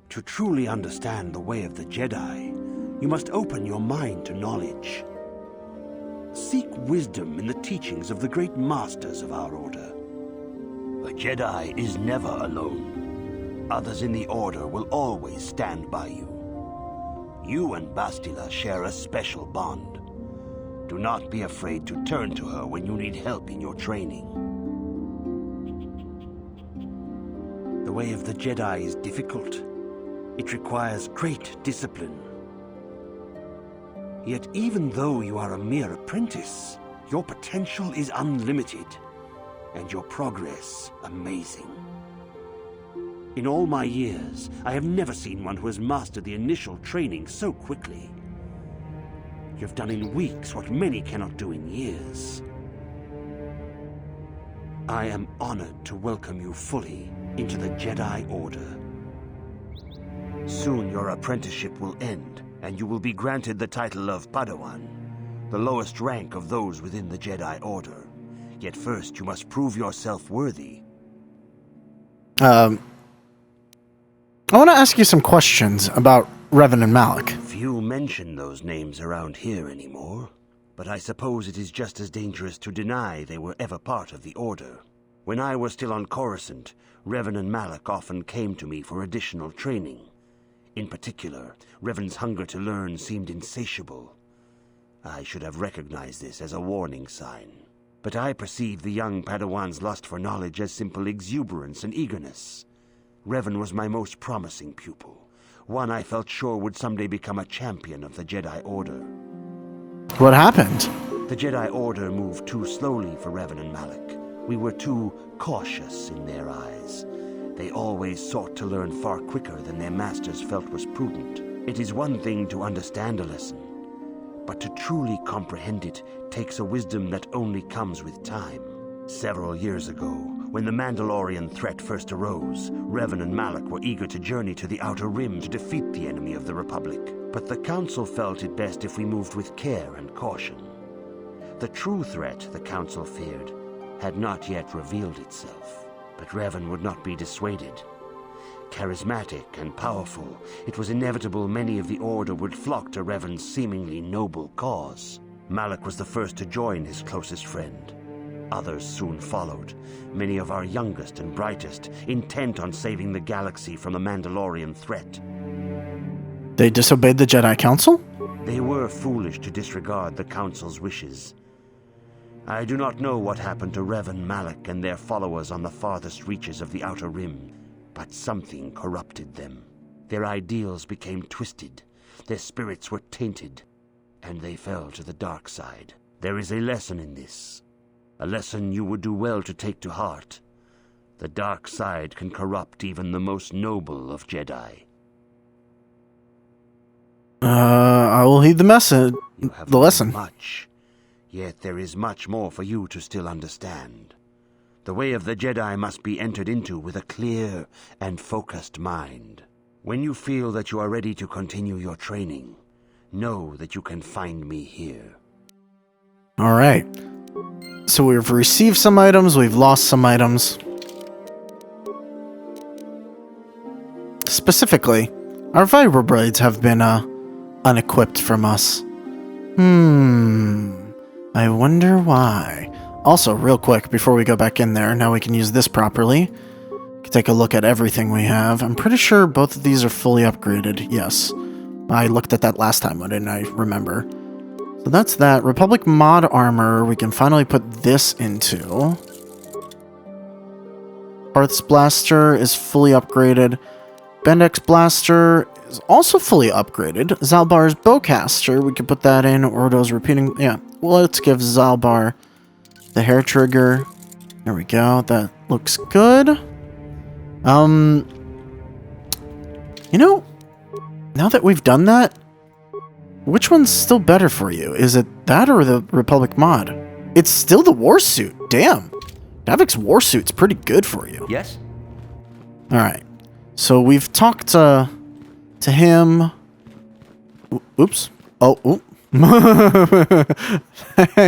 To truly understand the way of the Jedi, you must open your mind to knowledge. Seek wisdom in the teachings of the great masters of our Order. A Jedi is never alone. Others in the Order will always stand by you. You and Bastila share a special bond. Do not be afraid to turn to her when you need help in your training. The way of the Jedi is difficult. It requires great discipline. Yet even though you are a mere apprentice, your potential is unlimited, and your progress amazing. In all my years, I have never seen one who has mastered the initial training so quickly. You have done in weeks what many cannot do in years. I am honored to welcome you fully into the Jedi Order. Soon your apprenticeship will end, and you will be granted the title of Padawan, the lowest rank of those within the Jedi Order. Yet first you must prove yourself worthy. I want to ask you some questions about Revan and Malak. Few mention those names around here anymore, but I suppose it is just as dangerous to deny they were ever part of the Order. When I was still on Coruscant, Revan and Malak often came to me for additional training. In particular, Revan's hunger to learn seemed insatiable. I should have recognized this as a warning sign. But I perceived the young Padawan's lust for knowledge as simple exuberance and eagerness. Revan was my most promising pupil, one I felt sure would someday become a champion of the Jedi Order. What happened? The Jedi Order moved too slowly for Revan and Malak. We were too cautious in their eyes. They always sought to learn far quicker than their masters felt was prudent. It is one thing to understand a lesson, but to truly comprehend it takes a wisdom that only comes with time. Several years ago, when the Mandalorian threat first arose, Revan and Malak were eager to journey to the Outer Rim to defeat the enemy of the Republic. But the Council felt it best if we moved with care and caution. The true threat the Council feared had not yet revealed itself, but Revan would not be dissuaded. Charismatic and powerful, it was inevitable many of the Order would flock to Revan's seemingly noble cause. Malak was the first to join his closest friend. Others soon followed, many of our youngest and brightest, intent on saving the galaxy from the Mandalorian threat. They disobeyed the Jedi Council? They were foolish to disregard the Council's wishes. I do not know what happened to Revan, Malak, and their followers on the farthest reaches of the Outer Rim, but something corrupted them. Their ideals became twisted, their spirits were tainted, and they fell to the dark side. There is a lesson in this, a lesson you would do well to take to heart. The dark side can corrupt even the most noble of Jedi. I will heed the message, the lesson. Much, yet there is much more for you to still understand. The way of the Jedi must be entered into with a clear and focused mind. When you feel that you are ready to continue your training, know that you can find me here. All right. So we've received some items, we've lost some items. Specifically, our vibroblades have been, unequipped from us. I wonder why. Also, real quick, before we go back in there, now we can use this properly. We can take a look at everything we have. I'm pretty sure both of these are fully upgraded. Yes. I looked at that last time, why didn't I remember? So that's that. Republic mod armor, we can finally put this into. Hearth's blaster is fully upgraded. Bendix blaster is also fully upgraded. Zalbar's bowcaster, we can put that in. Ordo's repeating. Yeah, well, let's give Zalbar the hair trigger. There we go. That looks good. You know, now that we've done that, which one's still better for you? Is it that or the Republic mod? It's still the Warsuit. Damn. Davik's Warsuit's pretty good for you. Yes? Alright. So we've talked to him. Oops. Oh, oop. I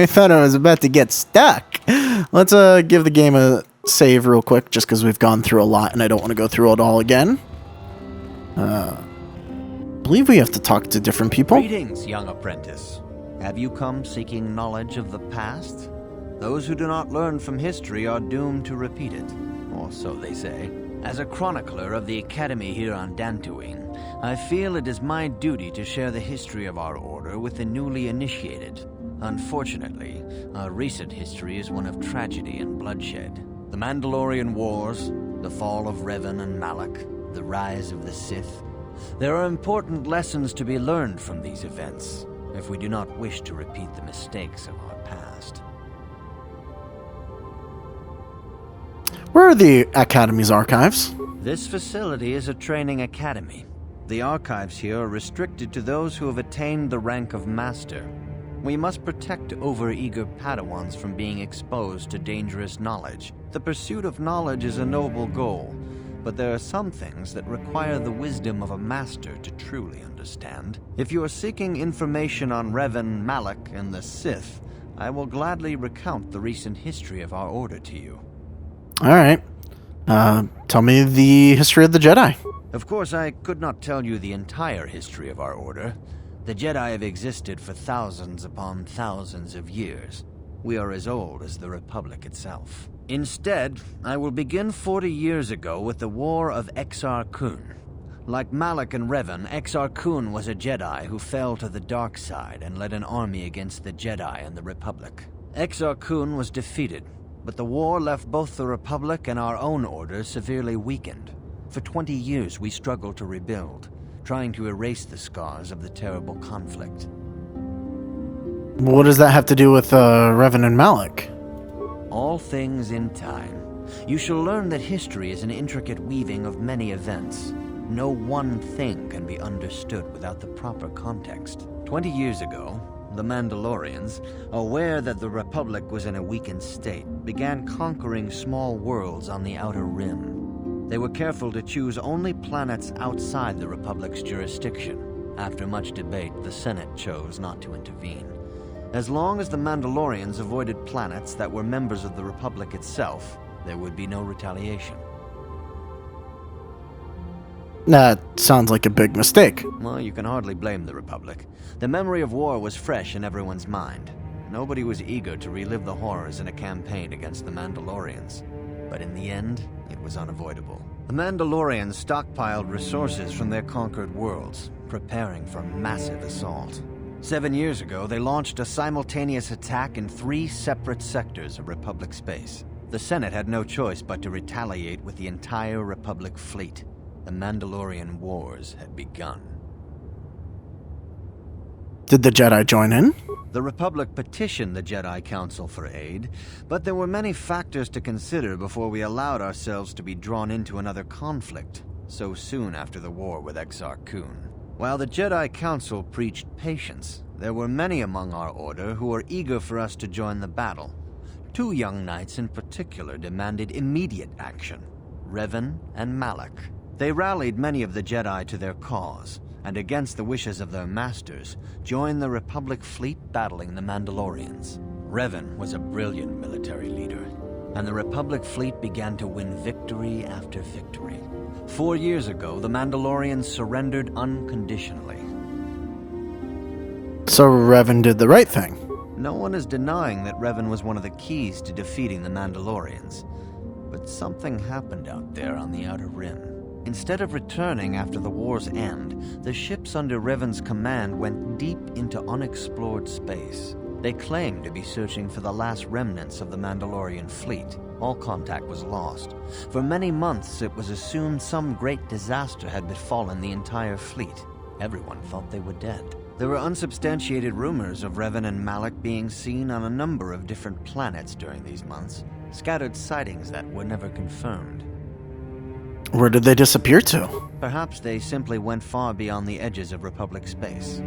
thought I was about to get stuck. Let's give the game a save real quick, just because we've gone through a lot and I don't want to go through it all again. I believe we have to talk to different people. Greetings, young apprentice. Have you come seeking knowledge of the past? Those who do not learn from history are doomed to repeat it, or so they say. As a chronicler of the Academy here on Dantooine, I feel it is my duty to share the history of our order with the newly initiated. Unfortunately, our recent history is one of tragedy and bloodshed. The Mandalorian Wars, the fall of Revan and Malak, the rise of the Sith. There are important lessons to be learned from these events, if we do not wish to repeat the mistakes of our past. Where are the Academy's archives? This facility is a training academy. The archives here are restricted to those who have attained the rank of Master. We must protect overeager Padawans from being exposed to dangerous knowledge. The pursuit of knowledge is a noble goal, but there are some things that require the wisdom of a master to truly understand. If you are seeking information on Revan, Malak, and the Sith, I will gladly recount the recent history of our order to you. All right. Tell me the history of the Jedi. Of course, I could not tell you the entire history of our order. The Jedi have existed for thousands upon thousands of years. We are as old as the Republic itself. Instead, I will begin 40 years ago with the War of Exar Kun. Like Malak and Revan, Exar Kun was a Jedi who fell to the dark side and led an army against the Jedi and the Republic. Exar Kun was defeated, but the war left both the Republic and our own order severely weakened. For 20 years we struggled to rebuild, trying to erase the scars of the terrible conflict. What does that have to do with Revan and Malak? All things in time. You shall learn that history is an intricate weaving of many events. No one thing can be understood without the proper context. 20 years ago, the Mandalorians, aware that the Republic was in a weakened state, began conquering small worlds on the Outer Rim. They were careful to choose only planets outside the Republic's jurisdiction. After much debate, the Senate chose not to intervene. As long as the Mandalorians avoided planets that were members of the Republic itself, there would be no retaliation. That sounds like a big mistake. Well, you can hardly blame the Republic. The memory of war was fresh in everyone's mind. Nobody was eager to relive the horrors in a campaign against the Mandalorians. But in the end, it was unavoidable. The Mandalorians stockpiled resources from their conquered worlds, preparing for a massive assault. 7 years ago, they launched a simultaneous attack in 3 separate sectors of Republic space. The Senate had no choice but to retaliate with the entire Republic fleet. The Mandalorian Wars had begun. Did the Jedi join in? The Republic petitioned the Jedi Council for aid, but there were many factors to consider before we allowed ourselves to be drawn into another conflict, so soon after the war with Exar Kun. While the Jedi Council preached patience, there were many among our order who were eager for us to join the battle. 2 young knights in particular demanded immediate action, Revan and Malak. They rallied many of the Jedi to their cause, and against the wishes of their masters, joined the Republic fleet battling the Mandalorians. Revan was a brilliant military leader, and the Republic fleet began to win victory after victory. 4 years ago, the Mandalorians surrendered unconditionally. So Revan did the right thing. No one is denying that Revan was one of the keys to defeating the Mandalorians. But something happened out there on the Outer Rim. Instead of returning after the war's end, the ships under Revan's command went deep into unexplored space. They claimed to be searching for the last remnants of the Mandalorian fleet. All contact was lost. For many months, it was assumed some great disaster had befallen the entire fleet. Everyone thought they were dead. There were unsubstantiated rumors of Revan and Malak being seen on a number of different planets during these months, scattered sightings that were never confirmed. Where did they disappear to? Perhaps they simply went far beyond the edges of Republic space.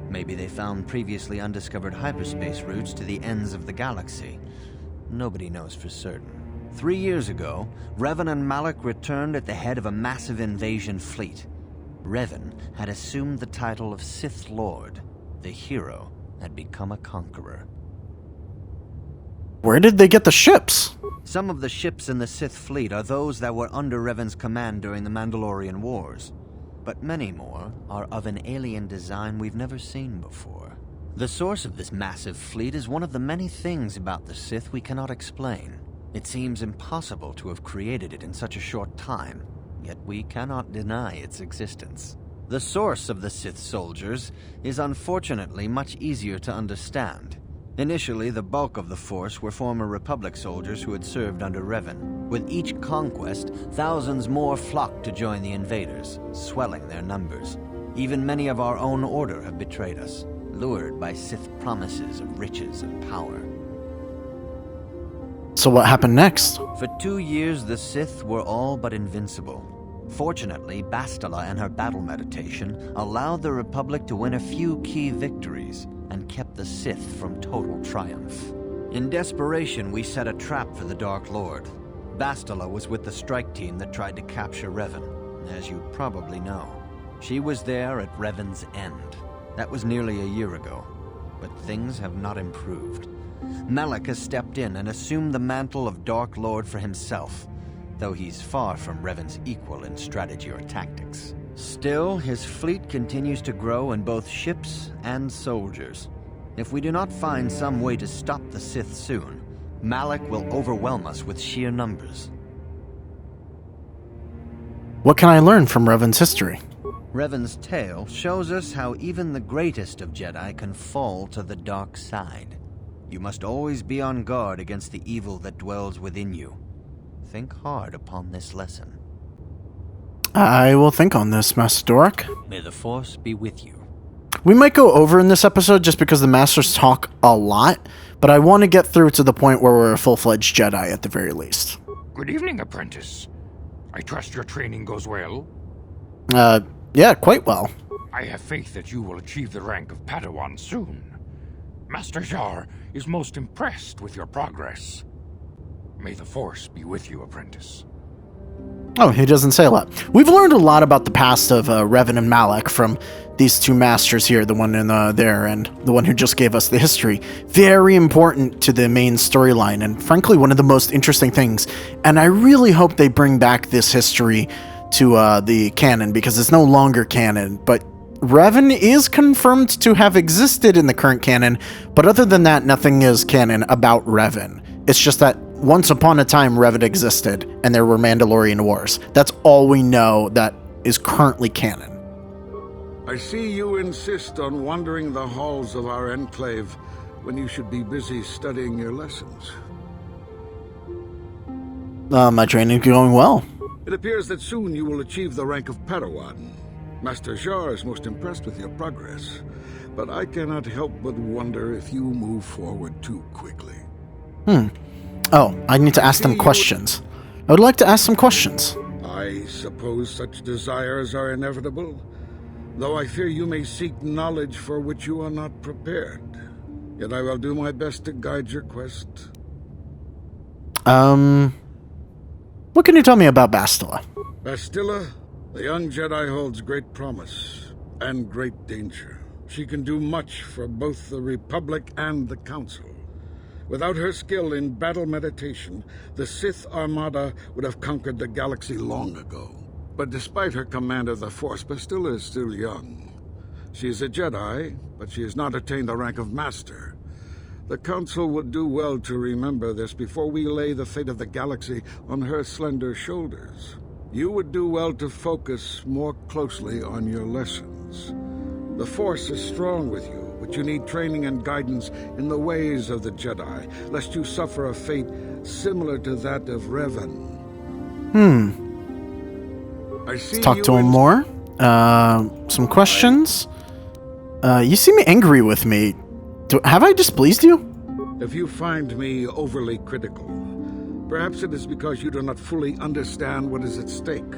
Maybe they found previously undiscovered hyperspace routes to the ends of the galaxy. Nobody knows for certain. 3 years ago, Revan and Malak returned at the head of a massive invasion fleet. Revan had assumed the title of Sith Lord. The hero had become a conqueror. Where did they get the ships? Some of the ships in the Sith fleet are those that were under Revan's command during the Mandalorian Wars. But many more are of an alien design we've never seen before. The source of this massive fleet is one of the many things about the Sith we cannot explain. It seems impossible to have created it in such a short time, yet we cannot deny its existence. The source of the Sith soldiers is unfortunately much easier to understand. Initially, the bulk of the force were former Republic soldiers who had served under Revan. With each conquest, thousands more flocked to join the invaders, swelling their numbers. Even many of our own order have betrayed us, lured by Sith promises of riches and power. So what happened next? For 2 years, the Sith were all but invincible. Fortunately, Bastila and her battle meditation allowed the Republic to win a few key victories and kept the Sith from total triumph. In desperation, we set a trap for the Dark Lord. Bastila was with the strike team that tried to capture Revan, as you probably know. She was there at Revan's end. That was nearly a year ago, but things have not improved. Malak has stepped in and assumed the mantle of Dark Lord for himself, though he's far from Revan's equal in strategy or tactics. Still, his fleet continues to grow in both ships and soldiers. If we do not find some way to stop the Sith soon, Malak will overwhelm us with sheer numbers. What can I learn from Revan's history? Revan's tale shows us how even the greatest of Jedi can fall to the dark side. You must always be on guard against the evil that dwells within you. Think hard upon this lesson. I will think on this, Master Dorak. May the Force be with you. We might go over in this episode just because the Masters talk a lot, but I want to get through to the point where we're a full-fledged Jedi at the very least. Good evening, apprentice. I trust your training goes well? Yeah, quite well. I have faith that you will achieve the rank of Padawan soon. Master Jar is most impressed with your progress. May the Force be with you, apprentice. Oh, he doesn't say a lot. We've learned a lot about the past of Revan and Malak from these two masters here, the one in there and the one who just gave us the history. Very important to the main storyline, and frankly, one of the most interesting things. And I really hope they bring back this history to the canon, because it's no longer canon, but Revan is confirmed to have existed in the current canon, but other than that, nothing is canon about Revan. It's just that once upon a time, Revan existed, and there were Mandalorian wars. That's all we know that is currently canon. I see you insist on wandering the halls of our enclave when you should be busy studying your lessons. My training is going well. It appears that soon you will achieve the rank of Padawan. Master Jar is most impressed with your progress, but I cannot help but wonder if you move forward too quickly. Oh, I need to ask them questions. I would like to ask some questions. I suppose such desires are inevitable, though I fear you may seek knowledge for which you are not prepared. Yet I will do my best to guide your quest. What can you tell me about Bastila? Bastila, the young Jedi holds great promise and great danger. She can do much for both the Republic and the Council. Without her skill in battle meditation, the Sith Armada would have conquered the galaxy long ago. But despite her command of the Force, Bastila is still young. She is a Jedi, but she has not attained the rank of Master. The Council would do well to remember this before we lay the fate of the galaxy on her slender shoulders. You would do well to focus more closely on your lessons. The Force is strong with you, but you need training and guidance in the ways of the Jedi, lest you suffer a fate similar to that of Revan. Let's talk to him more. Some questions. You seem angry with me. Have I displeased you? If you find me overly critical, perhaps it is because you do not fully understand what is at stake.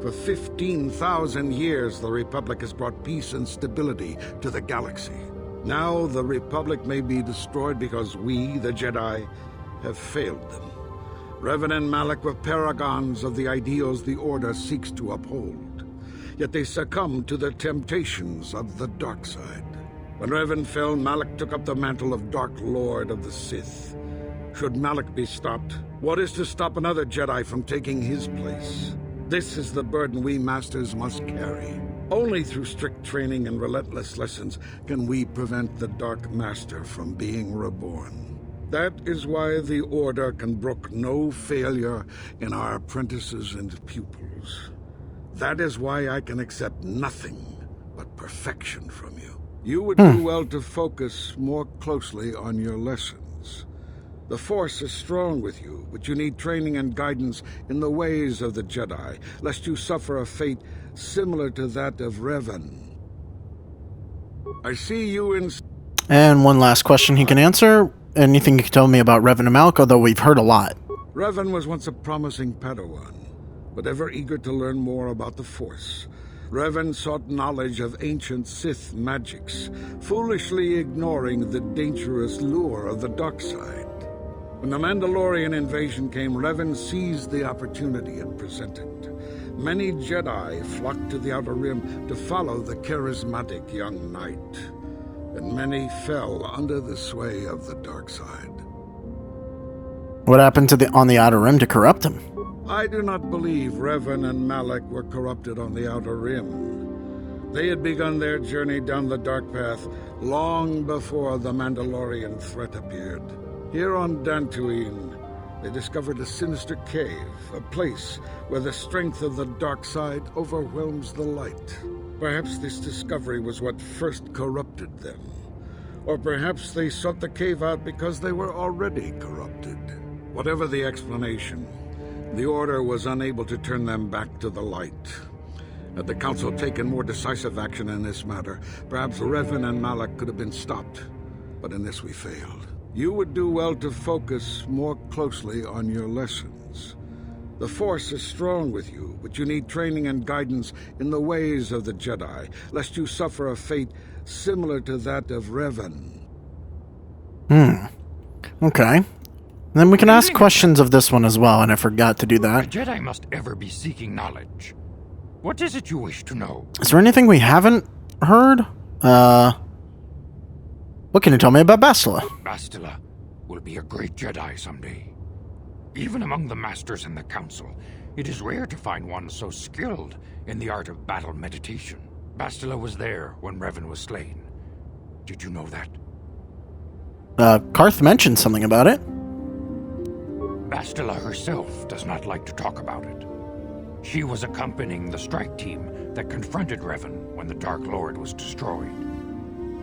For 15,000 years, the Republic has brought peace and stability to the galaxy. Now, the Republic may be destroyed because we, the Jedi, have failed them. Revan and Malak were paragons of the ideals the Order seeks to uphold. Yet they succumbed to the temptations of the dark side. When Revan fell, Malak took up the mantle of Dark Lord of the Sith. Should Malak be stopped, what is to stop another Jedi from taking his place? This is the burden we Masters must carry. Only through strict training and relentless lessons can we prevent the Dark Master from being reborn. That is why the Order can brook no failure in our apprentices and pupils. That is why I can accept nothing but perfection from you. You would do well to focus more closely on your lessons. The Force is strong with you, but you need training and guidance in the ways of the Jedi, lest you suffer a fate similar to that of Revan. I see you in... And one last question he can answer. Anything you can tell me about Revan and Malak, although we've heard a lot. Revan was once a promising Padawan, but ever eager to learn more about the Force. Revan sought knowledge of ancient Sith magics, foolishly ignoring the dangerous lure of the dark side. When the Mandalorian invasion came, Revan seized the opportunity it presented. Many Jedi flocked to the Outer Rim to follow the charismatic young knight, and many fell under the sway of the dark side. What happened to on the Outer Rim to corrupt him? I do not believe Revan and Malak were corrupted on the Outer Rim. They had begun their journey down the dark path long before the Mandalorian threat appeared. Here on Dantooine, they discovered a sinister cave, a place where the strength of the dark side overwhelms the light. Perhaps this discovery was what first corrupted them. Or perhaps they sought the cave out because they were already corrupted. Whatever the explanation, the Order was unable to turn them back to the light. Had the Council taken more decisive action in this matter, perhaps Revan and Malak could have been stopped. But in this we failed. You would do well to focus more closely on your lessons. The Force is strong with you, but you need training and guidance in the ways of the Jedi, lest you suffer a fate similar to that of Revan. Okay. Then we can ask questions of this one as well, and I forgot to do A that. Jedi must ever be seeking knowledge. What is it you wish to know? Is there anything we haven't heard? What can you tell me about Bastila? Bastila will be a great Jedi someday. Even among the Masters in the Council, it is rare to find one so skilled in the art of battle meditation. Bastila was there when Revan was slain. Did you know that? Karth mentioned something about it. Bastila herself does not like to talk about it. She was accompanying the strike team that confronted Revan when the Dark Lord was destroyed.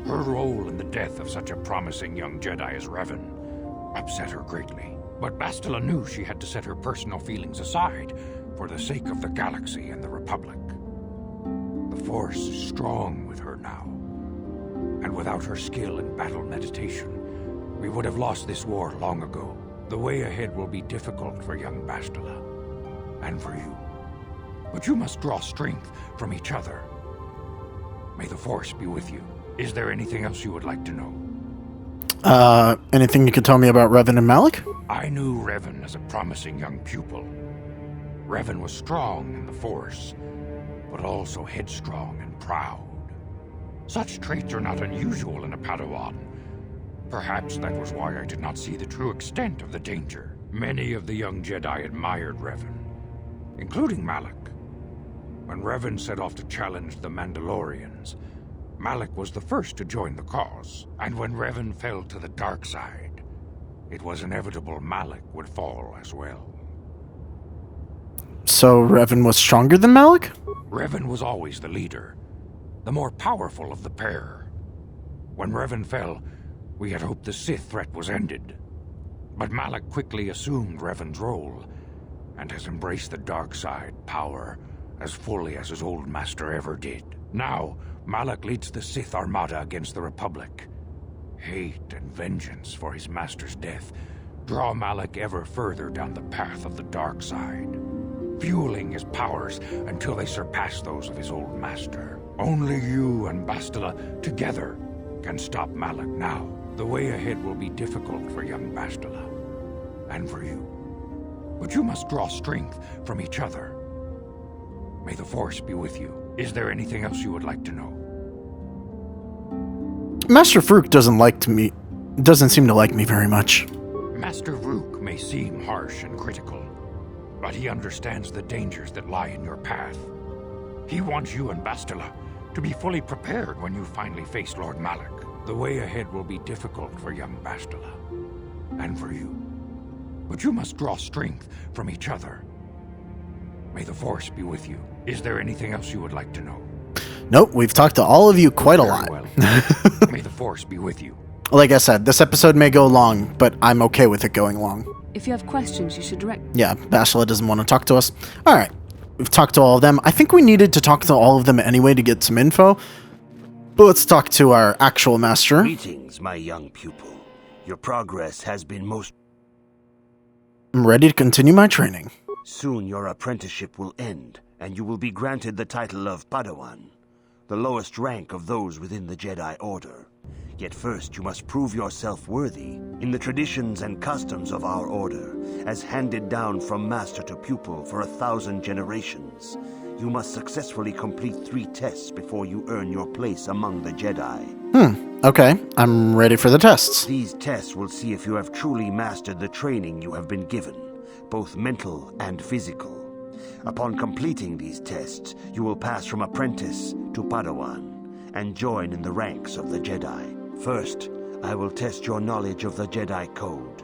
Her role in the death of such a promising young Jedi as Revan upset her greatly. But Bastila knew she had to set her personal feelings aside for the sake of the galaxy and the Republic. The Force is strong with her now. And without her skill in battle meditation, we would have lost this war long ago. The way ahead will be difficult for young Bastila, and for you. But you must draw strength from each other. May the Force be with you. Is there anything else you would like to know? Anything you could tell me about Revan and Malak? I knew Revan as a promising young pupil. Revan was strong in the Force, but also headstrong and proud. Such traits are not unusual in a Padawan. Perhaps that was why I did not see the true extent of the danger. Many of the young Jedi admired Revan, including Malak. When Revan set off to challenge the Mandalorians, Malak was the first to join the cause. And when Revan fell to the dark side, it was inevitable Malak would fall as well. So Revan was stronger than Malak? Revan was always the leader, the more powerful of the pair. When Revan fell, we had hoped the Sith threat was ended. But Malak quickly assumed Revan's role, and has embraced the dark side power as fully as his old master ever did. Now, Malak leads the Sith Armada against the Republic. Hate and vengeance for his master's death draw Malak ever further down the path of the dark side, fueling his powers until they surpass those of his old master. Only you and Bastila together can stop Malak now. The way ahead will be difficult for young Bastila, and for you. But you must draw strength from each other. May the Force be with you. Is there anything else you would like to know? Master Farouk doesn't seem to like me very much. Master Vrook may seem harsh and critical, but he understands the dangers that lie in your path. He wants you and Bastila to be fully prepared when you finally face Lord Malak. The way ahead will be difficult for young Bastila, and for you. But you must draw strength from each other. May the Force be with you. Is there anything else you would like to know? Nope, we've talked to all of you quite a lot. Well. May the Force be with you. Like I said, this episode may go long, but I'm okay with it going long. If you have questions, you should direct... Yeah, Bastila doesn't want to talk to us. Alright, we've talked to all of them. I think we needed to talk to all of them anyway to get some info. But let's talk to our actual master. Greetings, my young pupil. Your progress has been most... I'm ready to continue my training. Soon your apprenticeship will end, and you will be granted the title of Padawan, the lowest rank of those within the Jedi Order. Yet first you must prove yourself worthy. In the traditions and customs of our order, as handed down from master to pupil for 1,000 generations, you must successfully complete 3 tests before you earn your place among the Jedi. Okay. I'm ready for the tests. These tests will see if you have truly mastered the training you have been given, both mental and physical. Upon completing these tests, you will pass from apprentice to Padawan and join in the ranks of the Jedi. First, I will test your knowledge of the Jedi Code.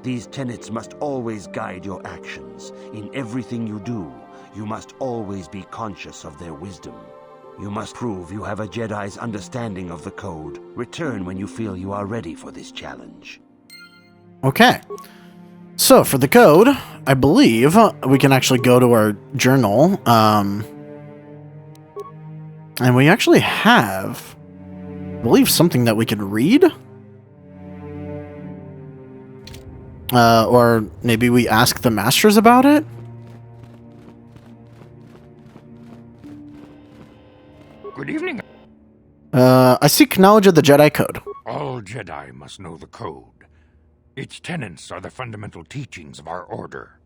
These tenets must always guide your actions. In everything you do, you must always be conscious of their wisdom. You must prove you have a Jedi's understanding of the Code. Return when you feel you are ready for this challenge. Okay. So, for the code, I believe we can actually go to our journal. And we actually have, I believe, something that we could read. Or maybe we ask the masters about it? Good evening. I seek knowledge of the Jedi Code. All Jedi must know the Code. Its tenets are the fundamental teachings of our order.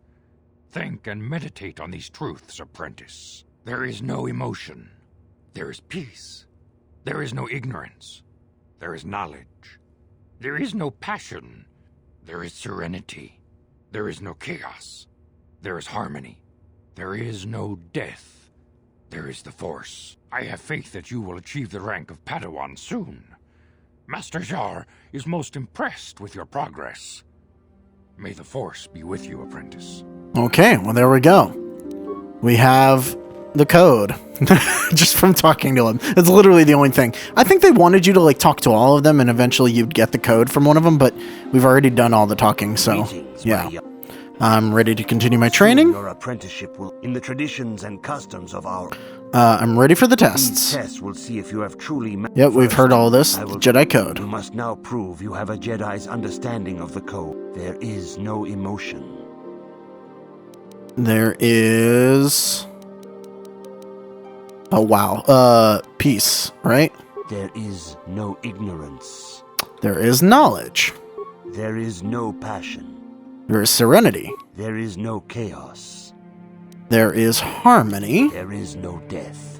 Think and meditate on these truths, apprentice. There is no emotion. There is peace. There is no ignorance. There is knowledge. There is no passion. There is serenity. There is no chaos. There is harmony. There is no death. There is the Force. I have faith that you will achieve the rank of Padawan soon. Master Jar is most impressed with your progress. May the Force be with you, apprentice. Okay, well, there we go. We have the code. Just from talking to him. It's literally the only thing. I think they wanted you to, like, talk to all of them, and eventually you'd get the code from one of them, but we've already done all the talking, so, yeah. I'm ready to continue my training. Your apprenticeship will, in the traditions and customs of our... I'm ready for the tests. These tests will see if you have truly... Yep, we've heard all this. The Jedi Code. You must now prove you have a Jedi's understanding of the Code. There is no emotion. There is... Oh, wow. Peace, right? There is no ignorance. There is knowledge. There is no passion. There is serenity. There is no chaos. There is harmony. There is no death.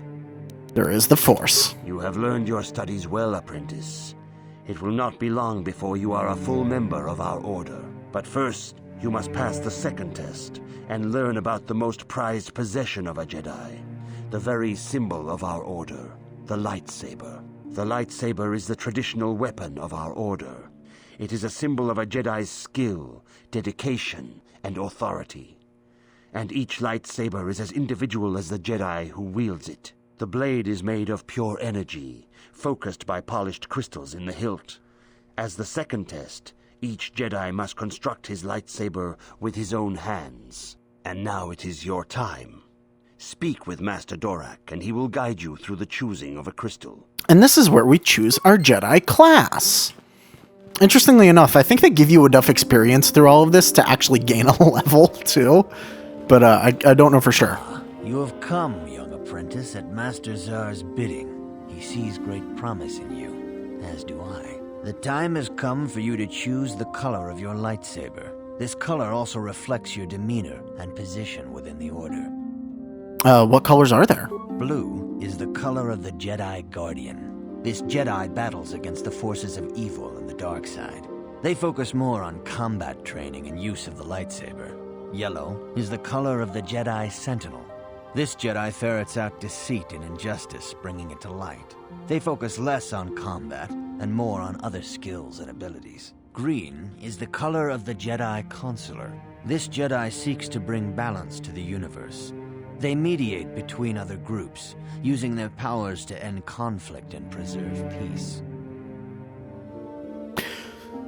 There is the Force. You have learned your studies well, apprentice. It will not be long before you are a full member of our order. But first, you must pass the second test and learn about the most prized possession of a Jedi. The very symbol of our order, the lightsaber. The lightsaber is the traditional weapon of our order. It is a symbol of a Jedi's skill, dedication, and authority. And each lightsaber is as individual as the Jedi who wields it. The blade is made of pure energy, focused by polished crystals in the hilt. As the second test, each Jedi must construct his lightsaber with his own hands. And now it is your time. Speak with Master Dorak, and he will guide you through the choosing of a crystal. And this is where we choose our Jedi class. Interestingly enough, I think they give you enough experience through all of this to actually gain a level, too. But I don't know for sure. You have come, young apprentice, at Master Zar's bidding. He sees great promise in you, as do I. The time has come for you to choose the color of your lightsaber. This color also reflects your demeanor and position within the Order. What colors are there? Blue is the color of the Jedi Guardian. This Jedi battles against the forces of evil and the dark side. They focus more on combat training and use of the lightsaber. Yellow is the color of the Jedi Sentinel. This Jedi ferrets out deceit and injustice, bringing it to light. They focus less on combat and more on other skills and abilities. Green is the color of the Jedi Consular. This Jedi seeks to bring balance to the universe. They mediate between other groups, using their powers to end conflict and preserve peace.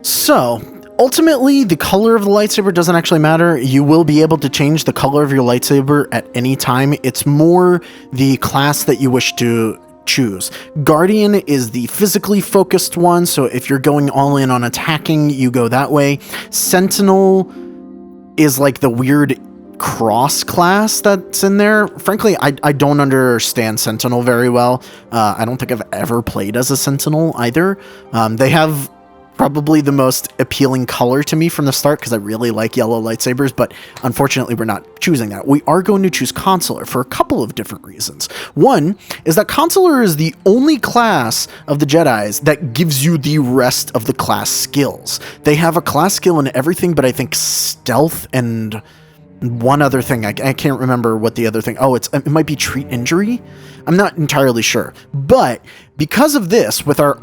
So, ultimately, the color of the lightsaber doesn't actually matter. You will be able to change the color of your lightsaber at any time. It's more the class that you wish to choose. Guardian is the physically focused one, so if you're going all in on attacking, you go that way. Sentinel is like the weird cross class that's in there. Frankly, I don't understand Sentinel very well. I don't think I've ever played as a Sentinel either. They have probably the most appealing color to me from the start because I really like yellow lightsabers, but unfortunately we're not choosing that. We are going to choose Consular for a couple of different reasons. One is that Consular is the only class of the Jedis that gives you the rest of the class skills. They have a class skill in everything, but I think stealth and one other thing. I can't remember what the other thing. Oh, it might be treat injury. I'm not entirely sure. But because of this, because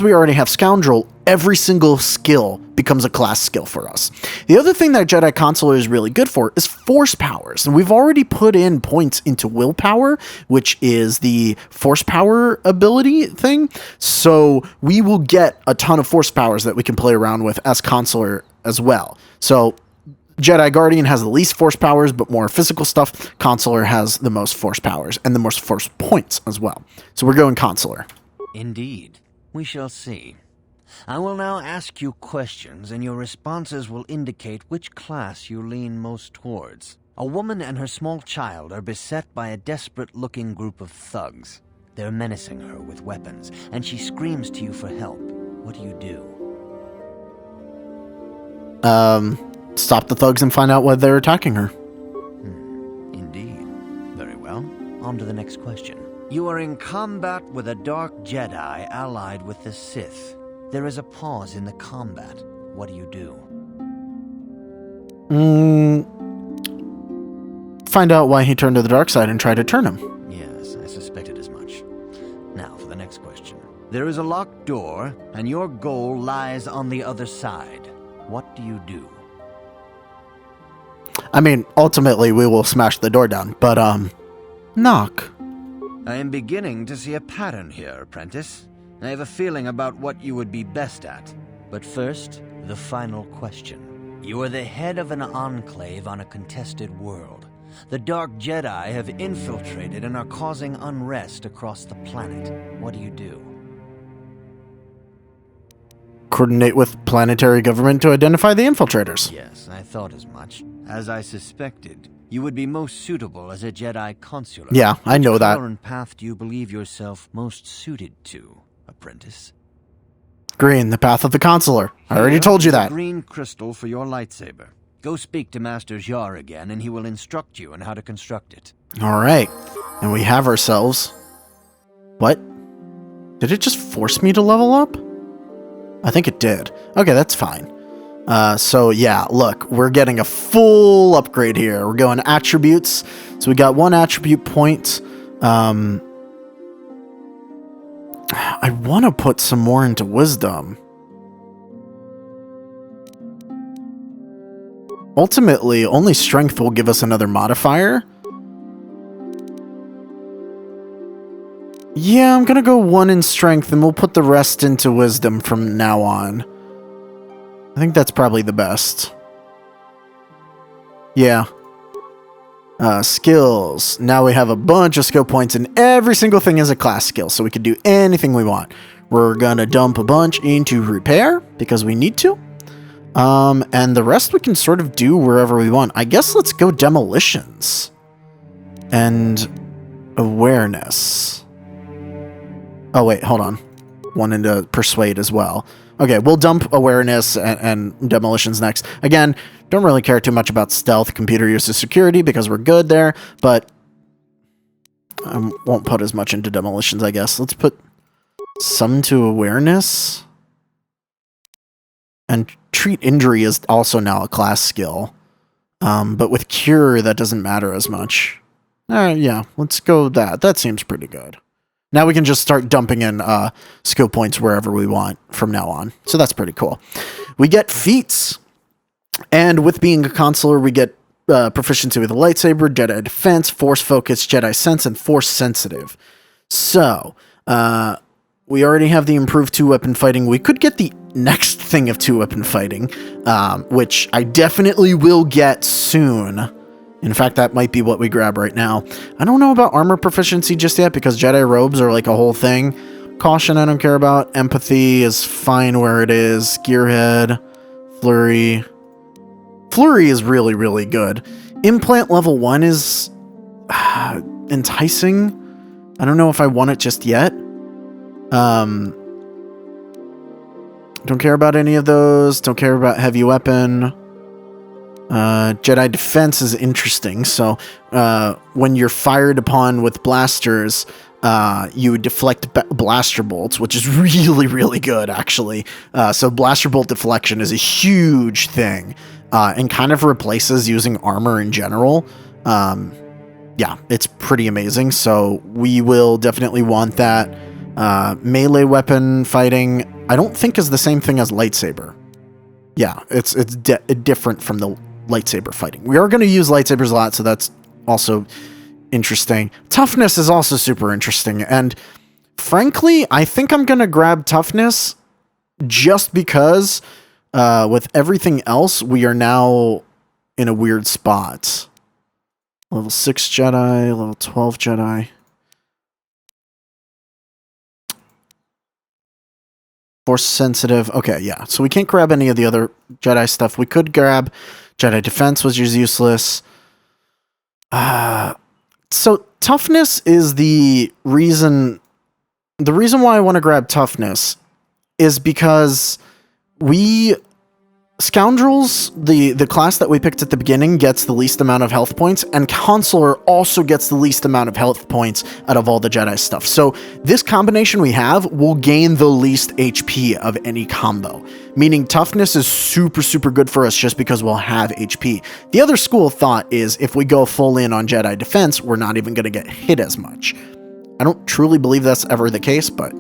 we already have Scoundrel, every single skill becomes a class skill for us. The other thing that Jedi Consular is really good for is force powers. And we've already put in points into willpower, which is the force power ability thing. So we will get a ton of force powers that we can play around with as Consular as well. So Jedi Guardian has the least force powers, but more physical stuff. Consular has the most force powers and the most force points as well. So we're going Consular. Indeed. We shall see. I will now ask you questions, and your responses will indicate which class you lean most towards. A woman and her small child are beset by a desperate-looking group of thugs. They're menacing her with weapons, and she screams to you for help. What do you do? Stop the thugs and find out why they're attacking her. Indeed. Very well. On to the next question. You are in combat with a dark Jedi allied with the Sith. There is a pause in the combat. What do you do? Find out why he turned to the dark side and try to turn him. Yes, I suspected as much. Now for the next question. There is a locked door, and your goal lies on the other side. What do you do? I mean, ultimately, we will smash the door down, but, knock. I am beginning to see a pattern here, apprentice. I have a feeling about what you would be best at. But first, the final question. You are the head of an enclave on a contested world. The Dark Jedi have infiltrated and are causing unrest across the planet. What do you do? Coordinate with planetary government to identify the infiltrators. Yes, I thought as much. As I suspected, you would be most suitable as a Jedi Consular. Yeah, I know that. Which color and path do you believe yourself most suited to, apprentice? Green, the path of the Consular. I already told you that. Green crystal for your lightsaber. Go speak to Master Jar again, and he will instruct you on how to construct it. All right. And we have ourselves... What? Did it just force me to level up? I think it did. Okay, that's fine. So yeah, look, we're getting a full upgrade here. We're going attributes. So we got one attribute point. I want to put some more into wisdom. Ultimately, only strength will give us another modifier. Yeah, I'm gonna go 1 in strength, and we'll put the rest into wisdom from now on. I think that's probably the best. Yeah. Skills. Now we have a bunch of skill points, and every single thing is a class skill, so we can do anything we want. We're gonna dump a bunch into repair, because we need to. And the rest we can sort of do wherever we want. I guess let's go demolitions. And awareness. Oh, wait, hold on. 1 into persuade as well. Okay, we'll dump awareness and demolitions next. Again, don't really care too much about stealth, computer use, or security because we're good there, but I won't put as much into demolitions, I guess. Let's put some to awareness. And treat injury is also now a class skill. But with cure, that doesn't matter as much. Yeah, let's go that. That seems pretty good. Now we can just start dumping in skill points wherever we want from now on. So that's pretty cool. We get feats. And with being a consular, we get proficiency with a lightsaber, Jedi defense, force focus, Jedi sense, and force sensitive. So, we already have the improved 2-weapon fighting. We could get the next thing of 2-weapon fighting, which I definitely will get soon. In fact, that might be what we grab right now. I don't know about armor proficiency just yet because Jedi robes are like a whole thing. Caution, I don't care about. Empathy is fine where it is. Gearhead. Flurry Flurry is really, really good. Implant level 1 is enticing. I don't know if I want it just yet. Don't care about any of those. Don't care about heavy weapon. Jedi defense is interesting. So when you're fired upon with blasters, you deflect blaster bolts, which is really, really good, actually. So blaster bolt deflection is a huge thing, and kind of replaces using armor in general. Yeah, it's pretty amazing. So we will definitely want that. Melee weapon fighting, I don't think is the same thing as lightsaber. Yeah, it's different from the lightsaber fighting. We are going to use lightsabers a lot, so that's also interesting. Toughness is also super interesting, and frankly, I think I'm going to grab toughness just because with everything else, we are now in a weird spot. Level 6 Jedi, level 12 Jedi. Force sensitive. Okay, yeah. So we can't grab any of the other Jedi stuff. We could grab Jedi defense, which is useless. So toughness is the reason why I want to grab toughness is because Scoundrels, the class that we picked at the beginning, gets the least amount of health points, and Consular also gets the least amount of health points out of all the Jedi stuff. So this combination we have will gain the least HP of any combo, meaning toughness is super, super good for us just because we'll have HP. The other school of thought is if we go full in on Jedi defense, we're not even going to get hit as much. I don't truly believe that's ever the case, but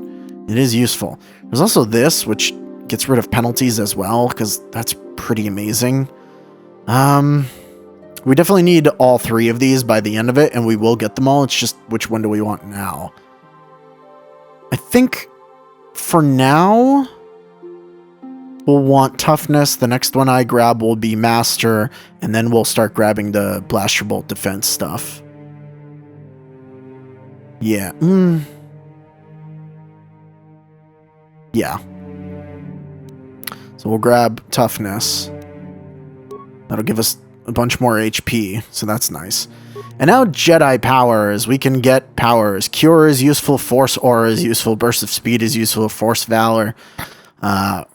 it is useful. There's also this, which gets rid of penalties as well, because that's pretty amazing. We definitely need all 3 of these by the end of it, and we will get them all. It's just which one do we want now? I think for now, we'll want toughness. The next one I grab will be master, and then we'll start grabbing the blaster bolt defense stuff. Yeah. Yeah. So we'll grab toughness. That'll give us a bunch more HP, so that's nice. And now Jedi powers. We can get powers. Cure is useful, Force Aura is useful, Burst of Speed is useful, Force Valor.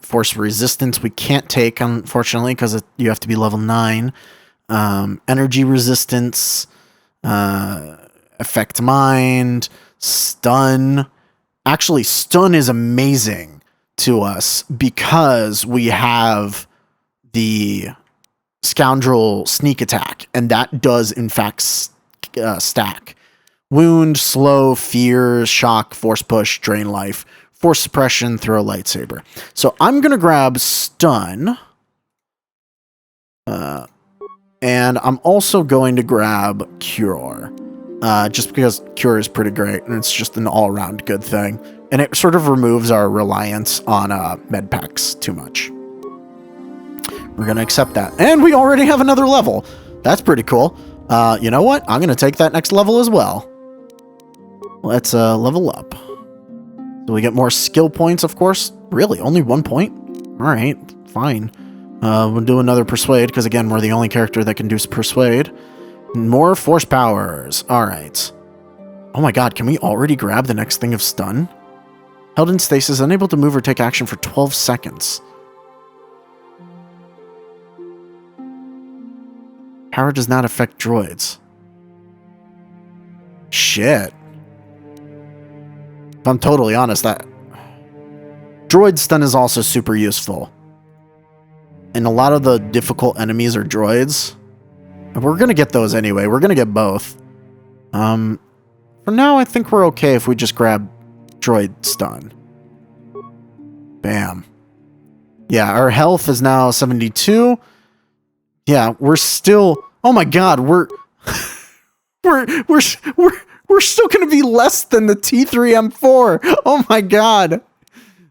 Force Resistance we can't take, unfortunately, because you have to be level 9. Energy Resistance, Affect Mind, Stun. Actually, Stun is amazing to us because we have the Scoundrel Sneak Attack, and that does in fact stack. Wound, Slow, Fear, Shock, Force Push, Drain Life, Force Suppression, Throw a Lightsaber. So I'm going to grab Stun, and I'm also going to grab Cure, just because Cure is pretty great, and it's just an all-around good thing. And it sort of removes our reliance on med packs too much. We're going to accept that. And we already have another level. That's pretty cool. You know what? I'm going to take that next level as well. Let's level up. So we get more skill points, of course. Really? Only 1 point? All right. Fine. We'll do another Persuade, because again, we're the only character that can do Persuade. More Force Powers. All right. Oh my god, can we already grab the next thing of Stun? Held in stasis, unable to move or take action for 12 seconds. Power does not affect droids. Shit. If I'm totally honest, that droid stun is also super useful. And a lot of the difficult enemies are droids. And we're going to get those anyway. We're going to get both. For now, I think we're okay if we just grab droid stun. Bam. Yeah, our health is now 72. Yeah, we're still... Oh my god, we're still going to be less than the T3M4. Oh my god.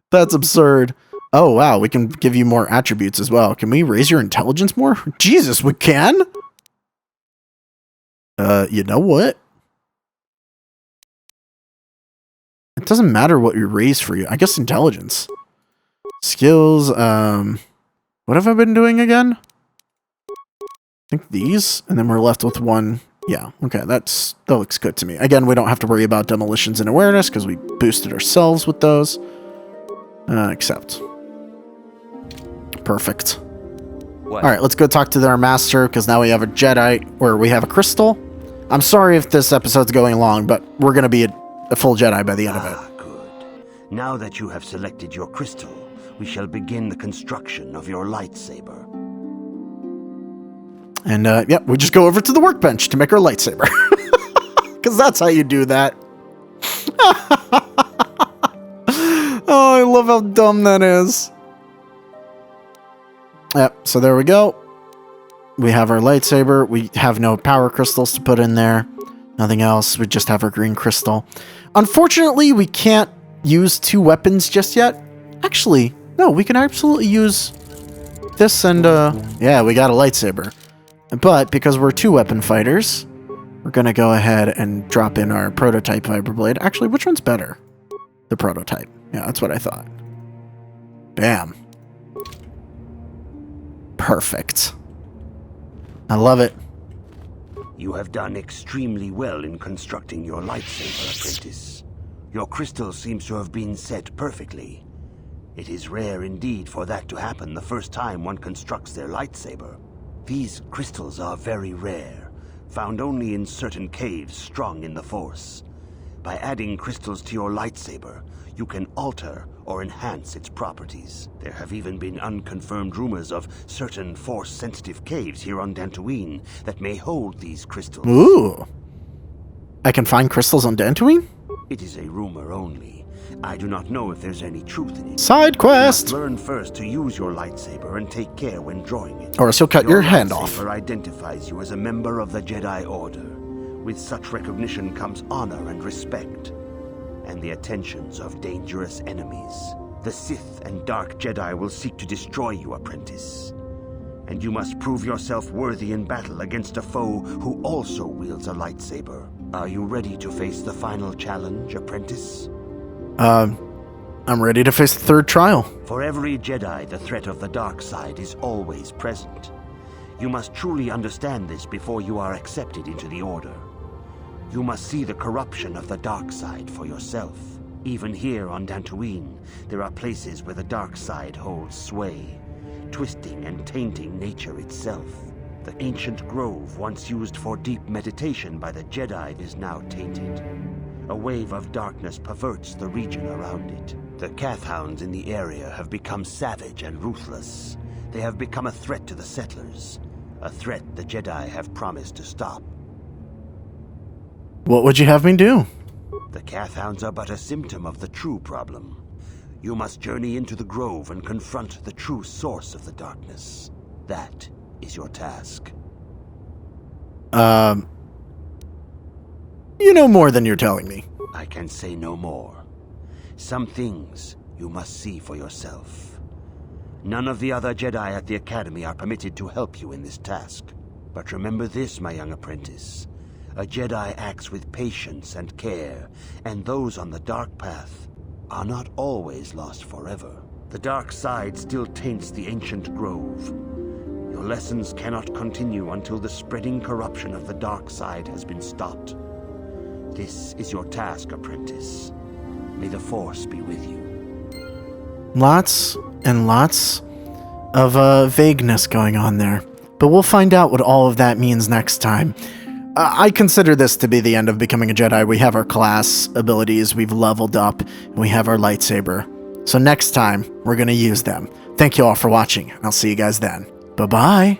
That's absurd. Oh wow, we can give you more attributes as well. Can we raise your intelligence more? Jesus, we can? You know what? It doesn't matter what you raise for you. I guess intelligence. Skills, what have I been doing again? think these, and then we're left with one. Yeah, okay, that looks good to me. Again, we don't have to worry about demolitions and awareness because we boosted ourselves with those. Accept. Perfect. What? All right, let's go talk to our master because now we have a Jedi, or we have a crystal. I'm sorry if this episode's going long, but we're going to be a full Jedi by the end of it. Good. Now that you have selected your crystal, we shall begin the construction of your lightsaber. And, yep, we just go over to the workbench to make our lightsaber. Because that's how you do that. Oh, I love how dumb that is. Yep, so there we go. We have our lightsaber. We have no power crystals to put in there. Nothing else. We just have our green crystal. Unfortunately, we can't use 2 weapons just yet. Actually, no, we can absolutely use this and, yeah, we got a lightsaber. But because we're 2-weapon fighters, we're going to go ahead and drop in our prototype vibroblade. Actually, which one's better? The prototype. Yeah, that's what I thought. Bam. Perfect. I love it. You have done extremely well in constructing your lightsaber, apprentice. Your crystal seems to have been set perfectly. It is rare indeed for that to happen the first time one constructs their lightsaber. These crystals are very rare, found only in certain caves strong in the Force. By adding crystals to your lightsaber, you can alter or enhance its properties. There have even been unconfirmed rumors of certain Force-sensitive caves here on Dantooine that may hold these crystals. Ooh. I can find crystals on Dantooine? It is a rumor only. I do not know if there's any truth in it. Side quest! You must learn first to use your lightsaber and take care when drawing it. Or else you'll cut your hand off. Your lightsaber identifies you as a member of the Jedi Order. With such recognition comes honor and respect, and the attentions of dangerous enemies. The Sith and Dark Jedi will seek to destroy you, apprentice. And you must prove yourself worthy in battle against a foe who also wields a lightsaber. Are you ready to face the final challenge, apprentice? I'm ready to face the 3rd trial. For every Jedi, the threat of the dark side is always present. You must truly understand this before you are accepted into the Order. You must see the corruption of the dark side for yourself. Even here on Dantooine, there are places where the dark side holds sway, twisting and tainting nature itself. The ancient grove, once used for deep meditation by the Jedi, is now tainted. A wave of darkness perverts the region around it. The Kathhounds in the area have become savage and ruthless. They have become a threat to the settlers, a threat the Jedi have promised to stop. What would you have me do? The Kathhounds are but a symptom of the true problem. You must journey into the grove and confront the true source of the darkness. That is your task. You know more than you're telling me. I can say no more. Some things you must see for yourself. None of the other Jedi at the Academy are permitted to help you in this task. But remember this, my young apprentice. A Jedi acts with patience and care, and those on the dark path are not always lost forever. The dark side still taints the ancient grove. Your lessons cannot continue until the spreading corruption of the dark side has been stopped. This is your task, apprentice. May the Force be with you. Lots and lots of vagueness going on there. But we'll find out what all of that means next time. I consider this to be the end of becoming a Jedi. We have our class abilities, we've leveled up, and we have our lightsaber. So next time, we're going to use them. Thank you all for watching, and I'll see you guys then. Bye-bye.